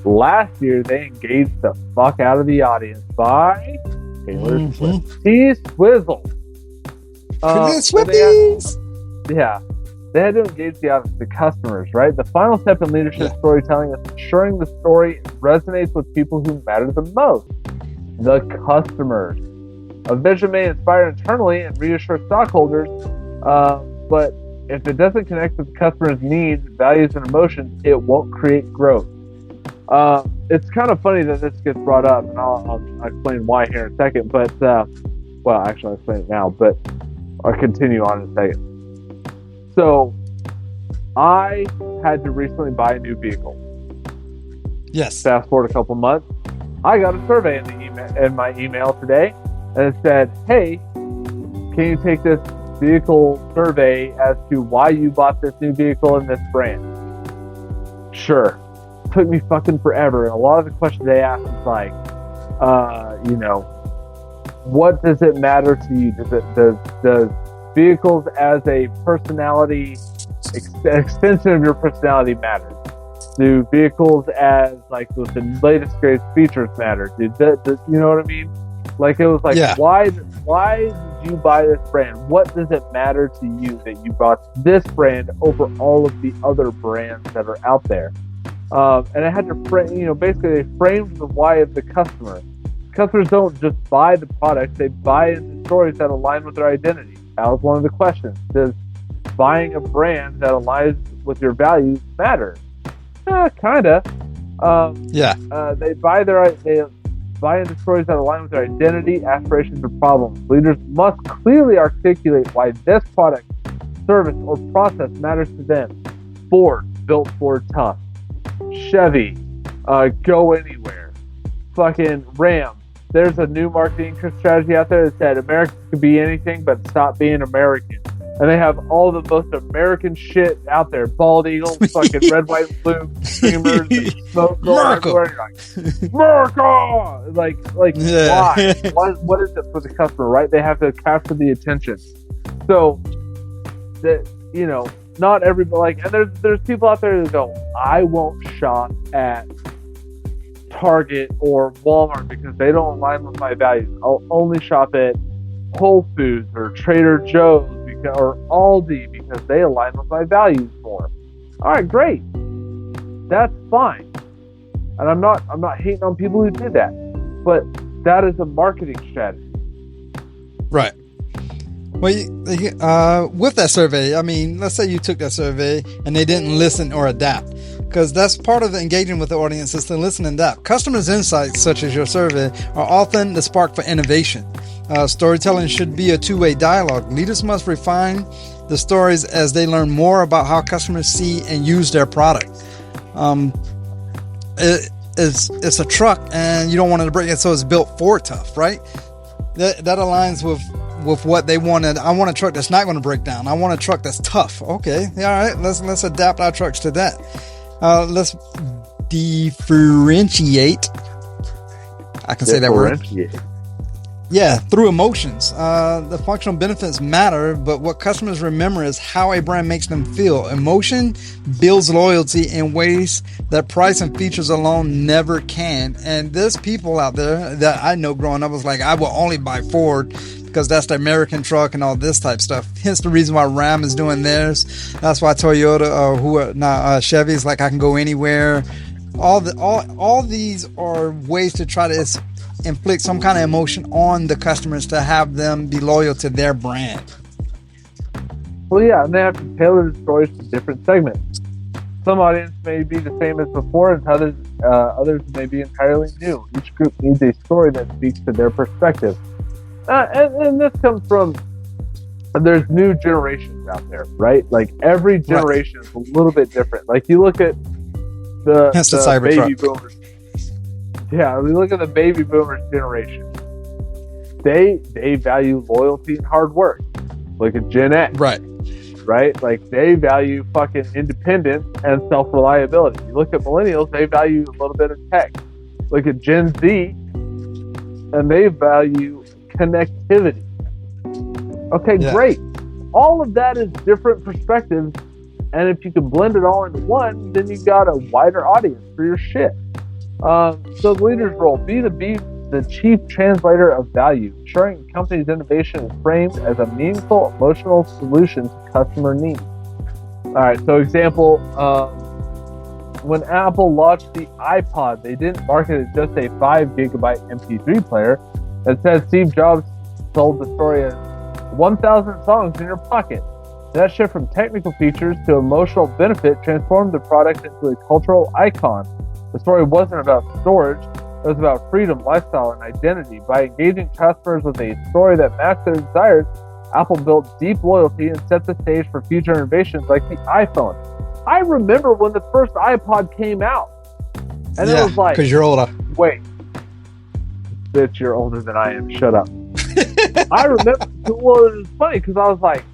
Speaker 2: last year, they engaged the fuck out of the audience by Taylor Swift. He swizzled. They had to engage the customers, right? The final step in leadership storytelling is ensuring the story resonates with people who matter the most. The customers. A vision may inspire internally and reassure stockholders, but if it doesn't connect with the customer's needs, values, and emotions, it won't create growth. It's kind of funny that this gets brought up, and I'll explain why here in a second. But I'll explain it now, but I'll continue on in a second. So, I had to recently buy a new vehicle.
Speaker 3: Yes.
Speaker 2: Fast forward a couple months. I got a survey in my email today, and it said, hey, can you take this vehicle survey as to why you bought this new vehicle in this brand? Sure. It took me fucking forever, and a lot of the questions they asked is like, what does it matter to you? Does vehicles as a personality, extension of your personality matter? Do vehicles as like with the latest greatest features matter? You know what I mean? Like it was like, why did you buy this brand? What does it matter to you that you bought this brand over all of the other brands that are out there? And I had to frame, basically they framed the why of the customer. Customers don't just buy the product; they buy into stories that align with their identity. That was one of the questions. Does buying a brand that aligns with your values matter? Kinda. They buy into stories that align with their identity, aspirations, or problems. Leaders must clearly articulate why this product, service, or process matters to them. Ford, built Ford tough. Chevy, go anywhere. Fucking Ram. There's a new marketing strategy out there that said Americans can be anything but stop being American. And they have all the most American shit out there. Bald eagles, fucking red, white, blue streamers, smoke everywhere. America! Like, why? What is it for the customer, right? They have to capture the attention. So, not everybody, and there's people out there that go, I won't shop at Target or Walmart because they don't align with my values. I'll only shop at Whole Foods or Trader Joe's or Aldi because they align with my values more. All right, great. That's fine. And I'm not hating on people who do that. But that is a marketing strategy.
Speaker 3: Right. Well, with that survey, I mean, let's say you took that survey and they didn't listen or adapt. because that's part of engaging with the audience is to listen in depth. Customers' insights, such as your survey, are often the spark for innovation. Storytelling should be a two-way dialogue. Leaders must refine the stories as they learn more about how customers see and use their product. It's a truck, and you don't want it to break it, so it's built for tough, right? That aligns with what they wanted. I want a truck that's not going to break down. I want a truck that's tough. Okay, all right. Let's adapt our trucks to that. Let's differentiate. I can say that word. Yeah, through emotions. The functional benefits matter, but what customers remember is how a brand makes them feel. Emotion builds loyalty in ways that price and features alone never can. And there's people out there that I know growing up was like, I will only buy Ford because that's the American truck and all this type stuff. Hence the reason why Ram is doing theirs. That's why Toyota Chevy's like, I can go anywhere. All these are ways to try to inflict some kind of emotion on the customers to have them be loyal to their brand.
Speaker 2: Well, yeah, and they have to tailor the stories to different segments. Some audience may be the same as before, and others may be entirely new. Each group needs a story that speaks to their perspective. And this comes from, there's new generations out there, right? Like every generation is a little bit different. Like you look at the baby boomers. Yeah, we look at the baby boomers generation. They value loyalty and hard work. Look at Gen X. Right? Like they value fucking independence and self-reliability. You look at millennials, they value a little bit of tech. Look at Gen Z, and they value connectivity. Okay, great. All of that is different perspectives, and if you can blend it all into one, then you've got a wider audience for your shit. So the leader's role, be the chief translator of value, ensuring the company's innovation is framed as a meaningful, emotional solution to customer needs. All right, so example, when Apple launched the iPod, they didn't market it just a 5 gigabyte MP3 player. Instead, Steve Jobs sold the story as 1,000 songs in your pocket. That shift from technical features to emotional benefit transformed the product into a cultural icon. The story wasn't about storage, it was about freedom, lifestyle, and identity. By engaging customers with a story that matched their desires, Apple built deep loyalty and set the stage for future innovations like the iPhone. I remember when the first iPod came out, and it was like,
Speaker 3: because you're older.
Speaker 2: Wait, bitch, you're older than I am. Shut up. I remember. Well, it was funny because I was like,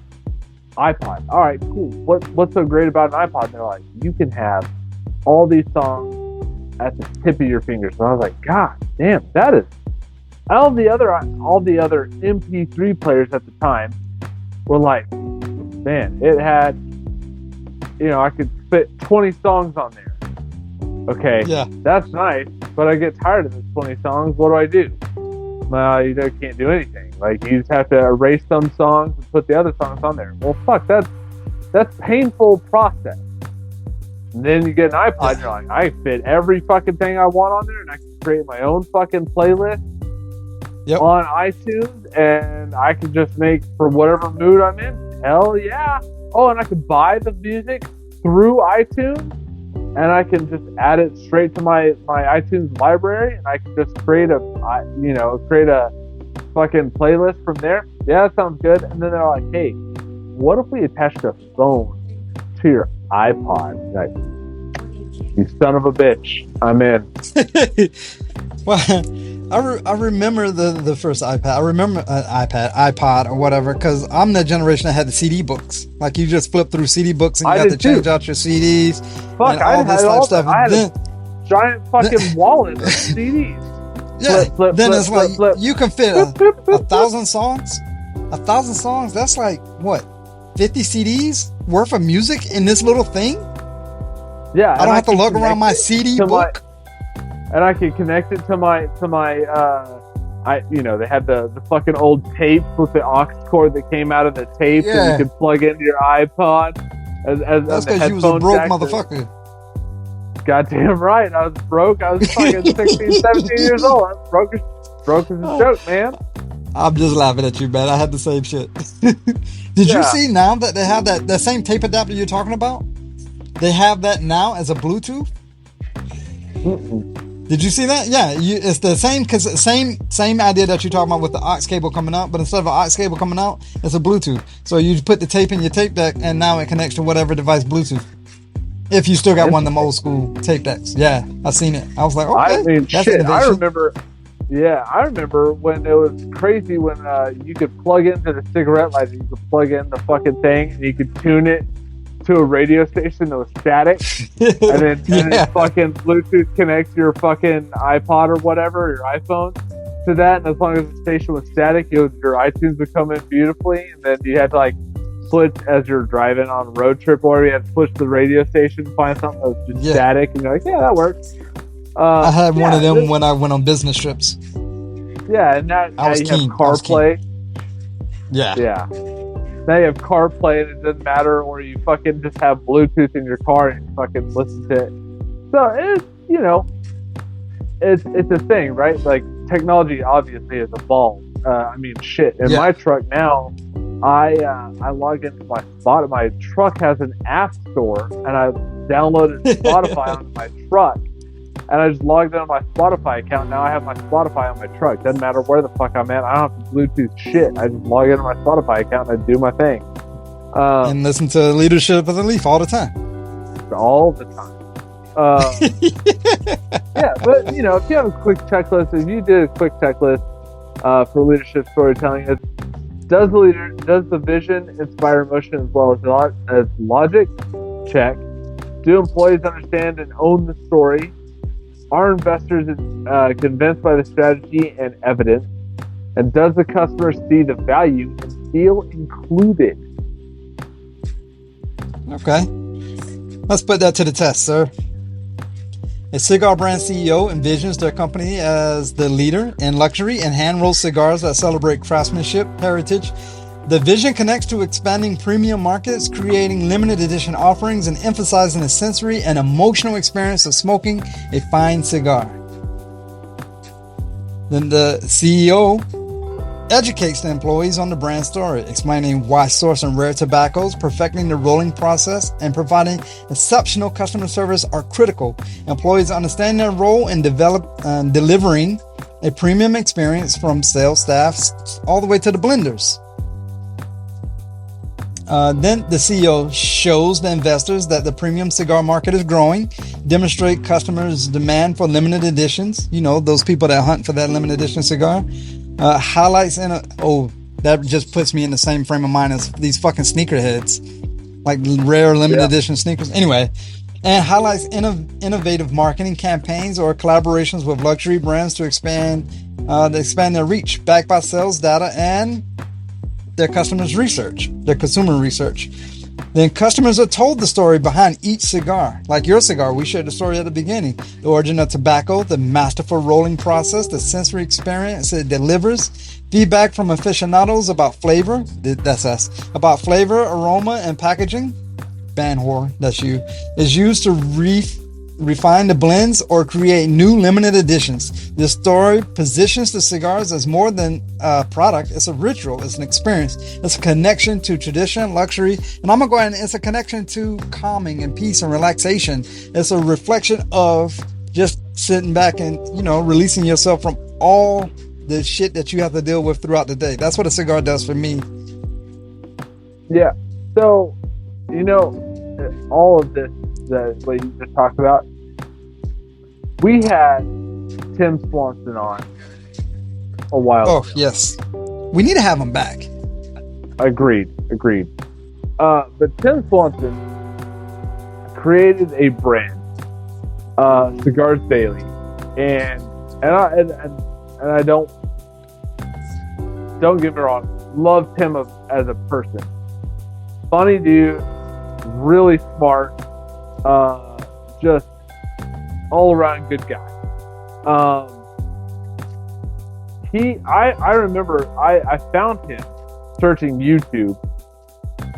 Speaker 2: iPod. All right, cool. What's so great about an iPod? And they're like, you can have all these songs at the tip of your fingers. And I was like, God damn, that is. All the other MP3 players at the time were like, man, it had, I could fit 20 songs on there. Okay, that's nice, but I get tired of those 20 songs. What do I do? Well, you can't do anything. Like, you just have to erase some songs and put the other songs on there. Well, fuck, that's painful process. And then you get an iPod, and you're like, I fit every fucking thing I want on there, and I can create my own fucking playlist on iTunes, and I can just make for whatever mood I'm in. Hell yeah. Oh, and I can buy the music through iTunes, and I can just add it straight to my iTunes library, and I can just create a fucking playlist from there. Yeah, that sounds good. And then they're like, hey, what if we attached a phone to your iPod? Like, you son of a bitch, I'm in.
Speaker 3: Well, I remember the first iPad. I remember iPod or whatever, because I'm the generation that had the CD books. Like, you just flip through CD books and you got to change out your CDs.
Speaker 2: Fuck, I had all stuff. I had a giant fucking wallet of CDs.
Speaker 3: Yeah, it's like
Speaker 2: flip.
Speaker 3: You can fit 1,000 songs. 1,000 songs. That's like what, 50 CDs worth of music in this little thing.
Speaker 2: Yeah,
Speaker 3: I don't have to lug around my CD book.
Speaker 2: And I can connect it to my they had the fucking old tapes with the aux cord that came out of the tape that you could plug into your iPod.
Speaker 3: That's because you was a broke motherfucker.
Speaker 2: Goddamn right. I was broke. I was fucking 16, 17 years old. I was broke as a joke, man.
Speaker 3: I'm just laughing at you, man. I had the same shit. Did you see now that they have that same tape adapter you're talking about? They have that now as a Bluetooth. Did you see that? Yeah, it's the same same idea that you're talking about with the aux cable coming out, but instead of an aux cable coming out, it's a Bluetooth. So you put the tape in your tape deck, and now it connects to whatever device Bluetooth. If you still got one of them old school tape decks, yeah, I've seen it. I was like, okay,
Speaker 2: I mean,
Speaker 3: that's
Speaker 2: shit.
Speaker 3: innovation.
Speaker 2: I remember when it was crazy when you could plug into the cigarette lighter, you could plug in the fucking thing, and you could tune it to a radio station that was static, and then fucking Bluetooth connects your fucking iPod or whatever, your iPhone to that, and as long as the station was static, your iTunes would come in beautifully, and then you had to like switch as you're driving on a road trip, or you had to switch the radio station, find something that was just static, and you're like, yeah, that works.
Speaker 3: I had one of them when I went on business trips.
Speaker 2: Yeah, and now you have CarPlay. Yeah. Now you have CarPlay, and it doesn't matter, or you fucking just have Bluetooth in your car and you fucking listen to it. So it's a thing, right? Like technology obviously has evolved. I mean, shit. In my truck now, I log into my Spotify. My truck has an app store, and I downloaded Spotify onto my truck. And I just logged in on my Spotify account. Now I have my Spotify on my truck. Doesn't matter where the fuck I'm at. I don't have to Bluetooth shit. I just log in on my Spotify account and I do my thing.
Speaker 3: And listen to Leadership of the Leaf all the time.
Speaker 2: All the time. Yeah, but if you have a quick checklist, if you did a quick checklist for leadership storytelling, does the vision inspire emotion as well as logic? Check. Do employees understand and own the story? Are investors convinced by the strategy and evidence? And does the customer see the value and feel included?
Speaker 3: Okay. Let's put that to the test, sir. A cigar brand CEO envisions their company as the leader in luxury and hand-rolled cigars that celebrate craftsmanship, heritage. The vision connects to expanding premium markets, creating limited edition offerings, and emphasizing the sensory and emotional experience of smoking a fine cigar. Then the CEO educates the employees on the brand story, explaining why sourcing rare tobaccos, perfecting the rolling process, and providing exceptional customer service are critical. Employees understand their role in delivering a premium experience from sales staff all the way to the blenders. Then the CEO shows the investors that the premium cigar market is growing, demonstrate customers' demand for limited editions, those people that hunt for that limited edition cigar, highlights that just puts me in the same frame of mind as these fucking sneakerheads, like rare limited edition sneakers. Anyway, and highlights innovative marketing campaigns or collaborations with luxury brands to expand their reach, backed by sales data and their customers' research, their consumer research. Then customers are told the story behind each cigar. Like your cigar, we shared the story at the beginning. The origin of tobacco, the masterful rolling process, the sensory experience it delivers, feedback from aficionados about flavor, that's us, about flavor, aroma, and packaging, band whore, that's you, is used to refine the blends or create new limited editions. This story positions the cigars as more than a product. It's a ritual. It's an experience. It's a connection to tradition, luxury, and I'm gonna go ahead and it's a connection to calming and peace and relaxation. It's a reflection of just sitting back and releasing yourself from all the shit that you have to deal with throughout the day. That's what a cigar does for me.
Speaker 2: Yeah. So all of this, what you just talked about, we had Tim Swanson on a while ago.
Speaker 3: Yes. We need to have him back.
Speaker 2: Agreed. But Tim Swanson created a brand, Cigars Daily, and I don't get me wrong, loved him as a person. Funny dude, really smart, just all around good guy. I remember I found him searching YouTube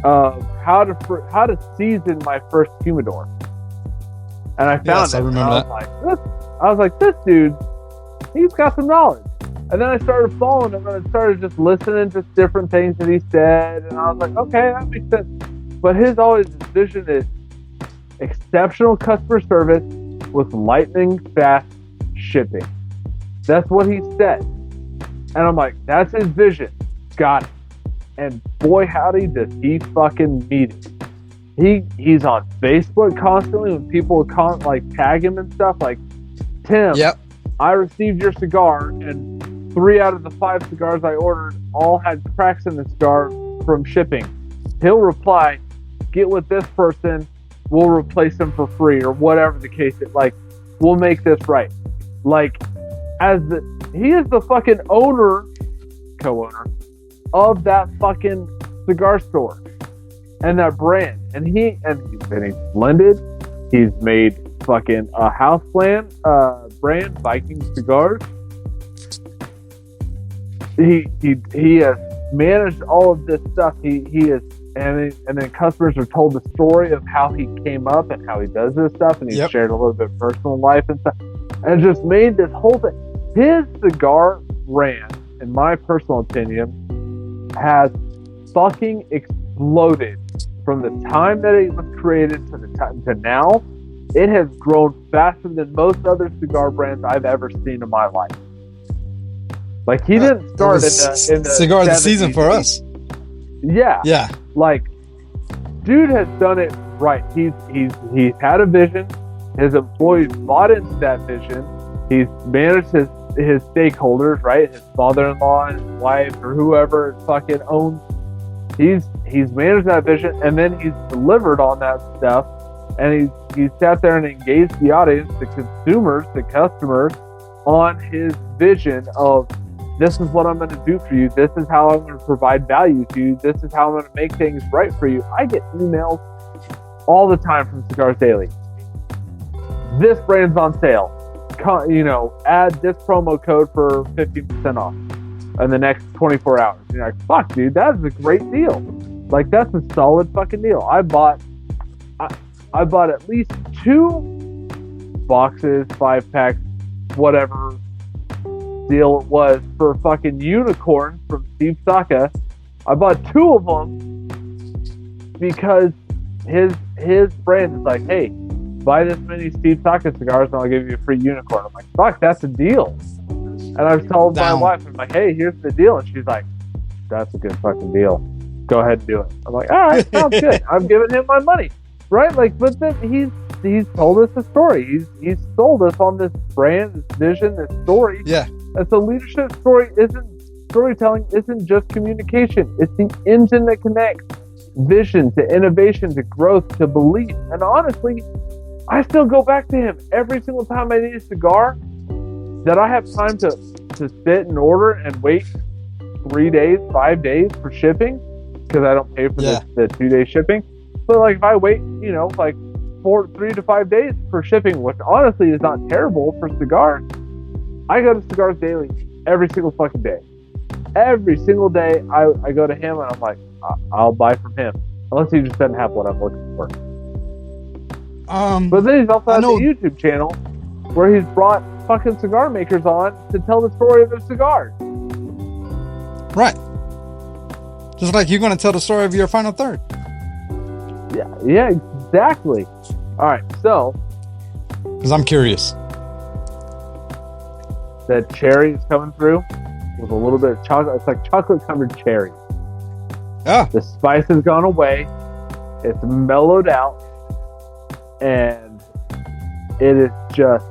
Speaker 2: of how to season my first humidor, and I found it. I was like, this dude, he's got some knowledge. And then I started following him, and I started just listening to different things that he said, and I was like, okay, that makes sense. But his vision is exceptional customer service with lightning fast shipping. That's what he said. And I'm like, that's his vision. Got it. And boy, howdy, does he fucking meet it. He's on Facebook constantly when people tag him and stuff. Like, Tim,
Speaker 3: Yep.
Speaker 2: I received your cigar, and 3 out of the 5 cigars I ordered all had cracks in the cigar from shipping. He'll reply, get with this person, we'll replace them for free, or whatever the case is. Like, we'll make this right. Like, he is the fucking co-owner of that fucking cigar store and that brand. And he's blended. He's made fucking a house brand, Viking Cigars. He has managed all of this stuff. He is, and then customers are told the story of how he came up and how he does this stuff, and he's shared a little bit of personal life and stuff, and just made this whole thing. His cigar brand, in my personal opinion, has fucking exploded from the time that it was created to the time to now. It has grown faster than most other cigar brands I've ever seen in my life. Like, he didn't start in the
Speaker 3: cigar of the season for us.
Speaker 2: Yeah. Like, dude has done it right. He's had a vision. His employees bought into that vision. He's managed his stakeholders, right? His father-in-law and his wife or whoever fucking owns. He's managed that vision, and then he's delivered on that stuff, and he's sat there and engaged the audience, the consumers, the customers, on his vision of, this is what I'm going to do for you. This is how I'm going to provide value to you. This is how I'm going to make things right for you. I get emails all the time from Cigars Daily. This brand's on sale. Add this promo code for 15% off in the next 24 hours. You're like, fuck, dude, that's a great deal. Like, that's a solid fucking deal. I bought at least 2 boxes, 5-packs, whatever deal it was, for fucking unicorn from Steve Saka. I bought 2 of them because his brand is like, hey, buy this many Steve Saka cigars and I'll give you a free unicorn. I'm like, fuck, that's a deal. And I've told my wife, I'm like, hey, here's the deal. And she's like, that's a good fucking deal. Go ahead and do it. I'm like, all right, sounds good. I'm giving him my money. Right? Like, but then he's told us a story. He's sold us on this brand, this vision, this story.
Speaker 3: Yeah.
Speaker 2: And so leadership storytelling isn't just communication. It's the engine that connects vision to innovation to growth to belief. And honestly, I still go back to him every single time I need a cigar that I have time to sit and order and wait 3 days, 5 days for shipping, because I don't pay for the 2-day shipping. But like, if I wait, 3 to 5 days for shipping, which honestly is not terrible for cigars, I go to Cigars Daily every single fucking day. Every single day I go to him and I'm like, I'll buy from him. Unless he just doesn't have what I'm looking for. But then he's also on the YouTube channel where he's brought fucking cigar makers on to tell the story of their cigars.
Speaker 3: Right. Just like you're going to tell the story of your final third.
Speaker 2: Yeah, exactly. All right, so.
Speaker 3: Because I'm curious.
Speaker 2: That cherry is coming through with a little bit of chocolate. It's like chocolate covered cherry.
Speaker 3: Oh.
Speaker 2: The spice has gone away. It's mellowed out. And it is just,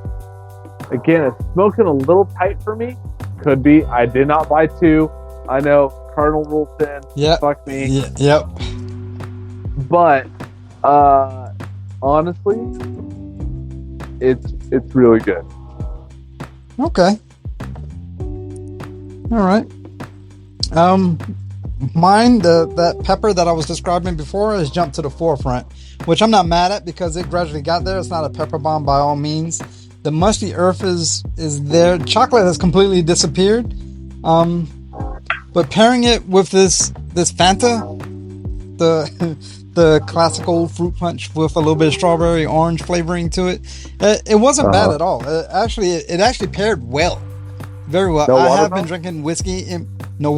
Speaker 2: again, it's smoking a little tight for me. Could be. I did not buy 2. I know Cardinal Rule 10.
Speaker 3: Yep.
Speaker 2: Fuck me.
Speaker 3: Yep.
Speaker 2: But honestly, it's really good.
Speaker 3: Okay. All right. Mine, that pepper that I was describing before has jumped to the forefront, which I'm not mad at because it gradually got there. It's not a pepper bomb by all means. The musty earth is there. Chocolate has completely disappeared. But pairing it with this Fanta, the classical fruit punch with a little bit of strawberry orange flavoring to it, it wasn't bad at all. It actually paired well. Very well.
Speaker 2: No
Speaker 3: I
Speaker 2: water
Speaker 3: have been
Speaker 2: now?
Speaker 3: drinking whiskey in no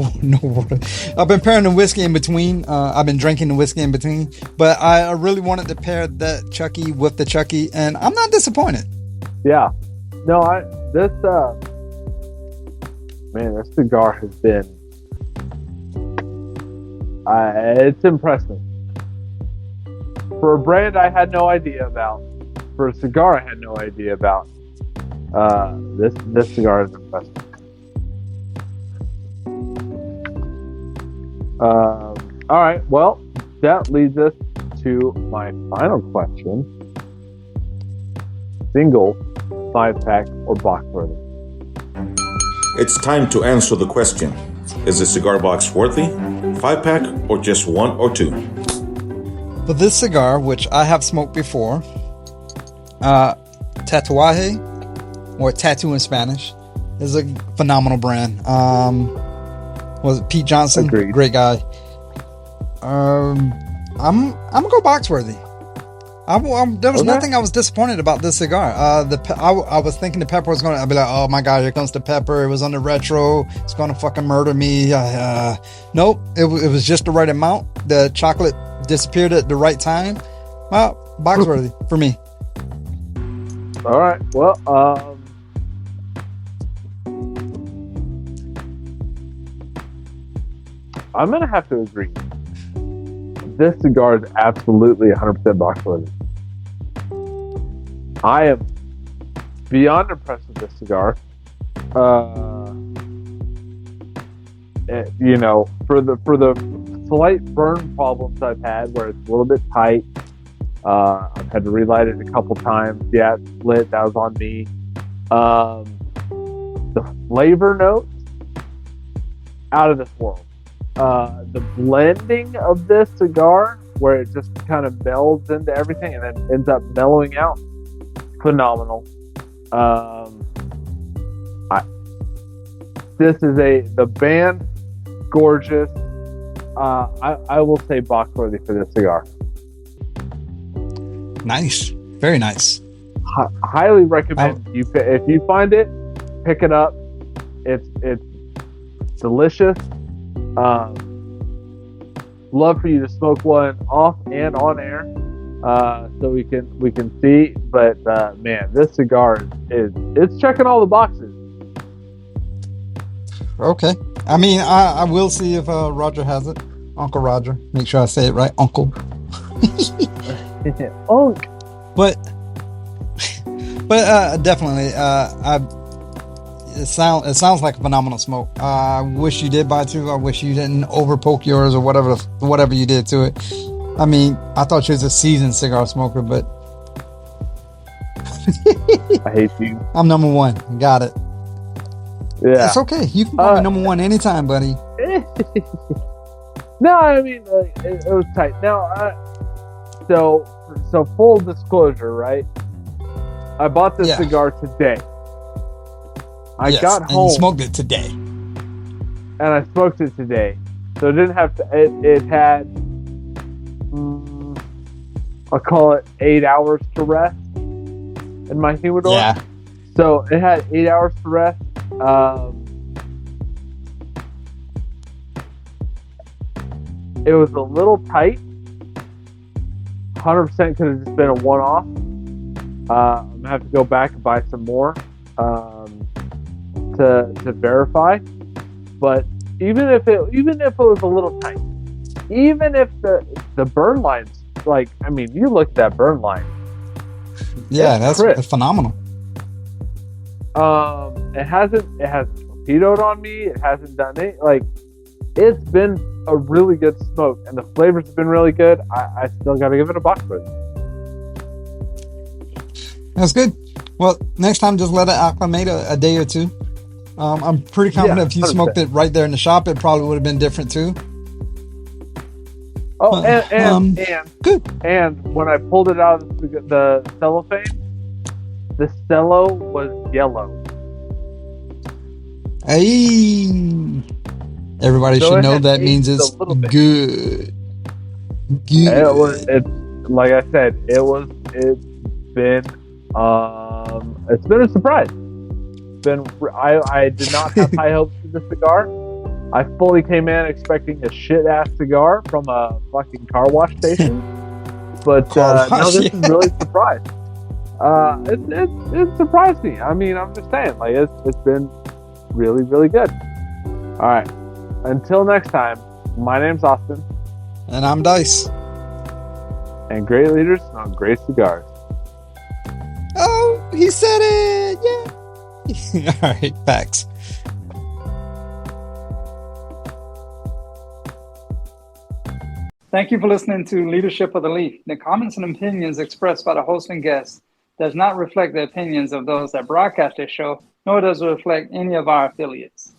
Speaker 3: water. I've been pairing the whiskey in between. I've been drinking the whiskey in between, but I really wanted to pair that Chucky with the Chucky, and I'm not disappointed.
Speaker 2: Yeah. No, this cigar has been it's impressed me. For a brand I had no idea about, for a cigar I had no idea about, this cigar is impressive. All right, well, that leads us to my final question. Single, 5-pack, or box worthy?
Speaker 6: It's time to answer the question. Is a cigar box worthy, 5-pack, or just 1 or 2?
Speaker 3: For this cigar, which I have smoked before, Tatuaje, or Tattoo in Spanish, is a phenomenal brand. Was it Pete Johnson?
Speaker 2: Agreed.
Speaker 3: Great guy. I'm gonna go box worthy. There was nothing I was disappointed about this cigar. I was thinking the pepper was I'd be like, oh my god, here comes the pepper. It was on the retro. It's gonna fucking murder me. Nope. It was just the right amount. The chocolate disappeared at the right time. Well, box worthy for me.
Speaker 2: All right. Well, I'm gonna have to agree. This cigar is absolutely 100% box worthy. I am beyond impressed with this cigar. For the slight burn problems I've had, where it's a little bit tight, I've had to relight it a couple times. Yeah, it split. That was on me. The flavor notes, out of this world. The blending of this cigar, where it just kind of melds into everything and then ends up mellowing out, phenomenal. This is the band, gorgeous. I will say box worthy for this cigar.
Speaker 3: Nice, very nice.
Speaker 2: Highly recommend if you find it, pick it up. It's delicious. Love for you to smoke one off and on air, so we can see. But man, this cigar it's checking all the boxes.
Speaker 3: Okay. I mean, I will see if Roger has it. Uncle Roger. Make sure I say it right. Uncle.
Speaker 2: Unk.
Speaker 3: But definitely, it sounds like a phenomenal smoke. I wish you did buy 2. I wish you didn't overpoke yours or whatever you did to it. I mean, I thought you was a seasoned cigar smoker, but
Speaker 2: I hate you.
Speaker 3: I'm number 1. Got it.
Speaker 2: Yeah,
Speaker 3: it's okay. You can call me number 1 anytime, buddy.
Speaker 2: No, I mean it was tight. Now, so full disclosure, right? I bought this cigar today. I got home.
Speaker 3: And you smoked it today.
Speaker 2: And I smoked it today. So it didn't have to, it had, I'll call it 8 hours to rest in my humidor.
Speaker 3: Yeah.
Speaker 2: So it had 8 hours to rest. It was a little tight. 100% could have just been a one-off. I'm going to have to go back and buy some more. To verify, but even if it was a little tight, even if the burn lines, like, I mean, you look at that burn line,
Speaker 3: that's phenomenal.
Speaker 2: It hasn't torpedoed on me. It hasn't done it. Like, it's been a really good smoke, and the flavors have been really good. I still got to give it a box for it.
Speaker 3: That's good. Well, next time, just let it acclimate a day or 2. I'm pretty confident if you
Speaker 2: 100%.
Speaker 3: smoked it right there in the shop, it probably would have been different too.
Speaker 2: Oh, and
Speaker 3: good.
Speaker 2: And when I pulled it out of the cellophane, the cello was yellow.
Speaker 3: Hey, everybody should know that means it's good. Good.
Speaker 2: It's like I said, it's been a surprise. been. I did not have high hopes for this cigar. I fully came in expecting a shit ass cigar from a fucking car wash station, but no, this is really surprised. It surprised me. I mean, I'm just saying, like it's been really, really good. All right, until next time, my name's Austin,
Speaker 3: And I'm Dice.
Speaker 2: and great leaders on great cigars.
Speaker 3: Oh, he said it! Yeah. All right, facts.
Speaker 7: Thank you for listening to Leadership of the Leaf. The comments and opinions expressed by the host and guests does not reflect the opinions of those that broadcast this show, nor does it reflect any of our affiliates.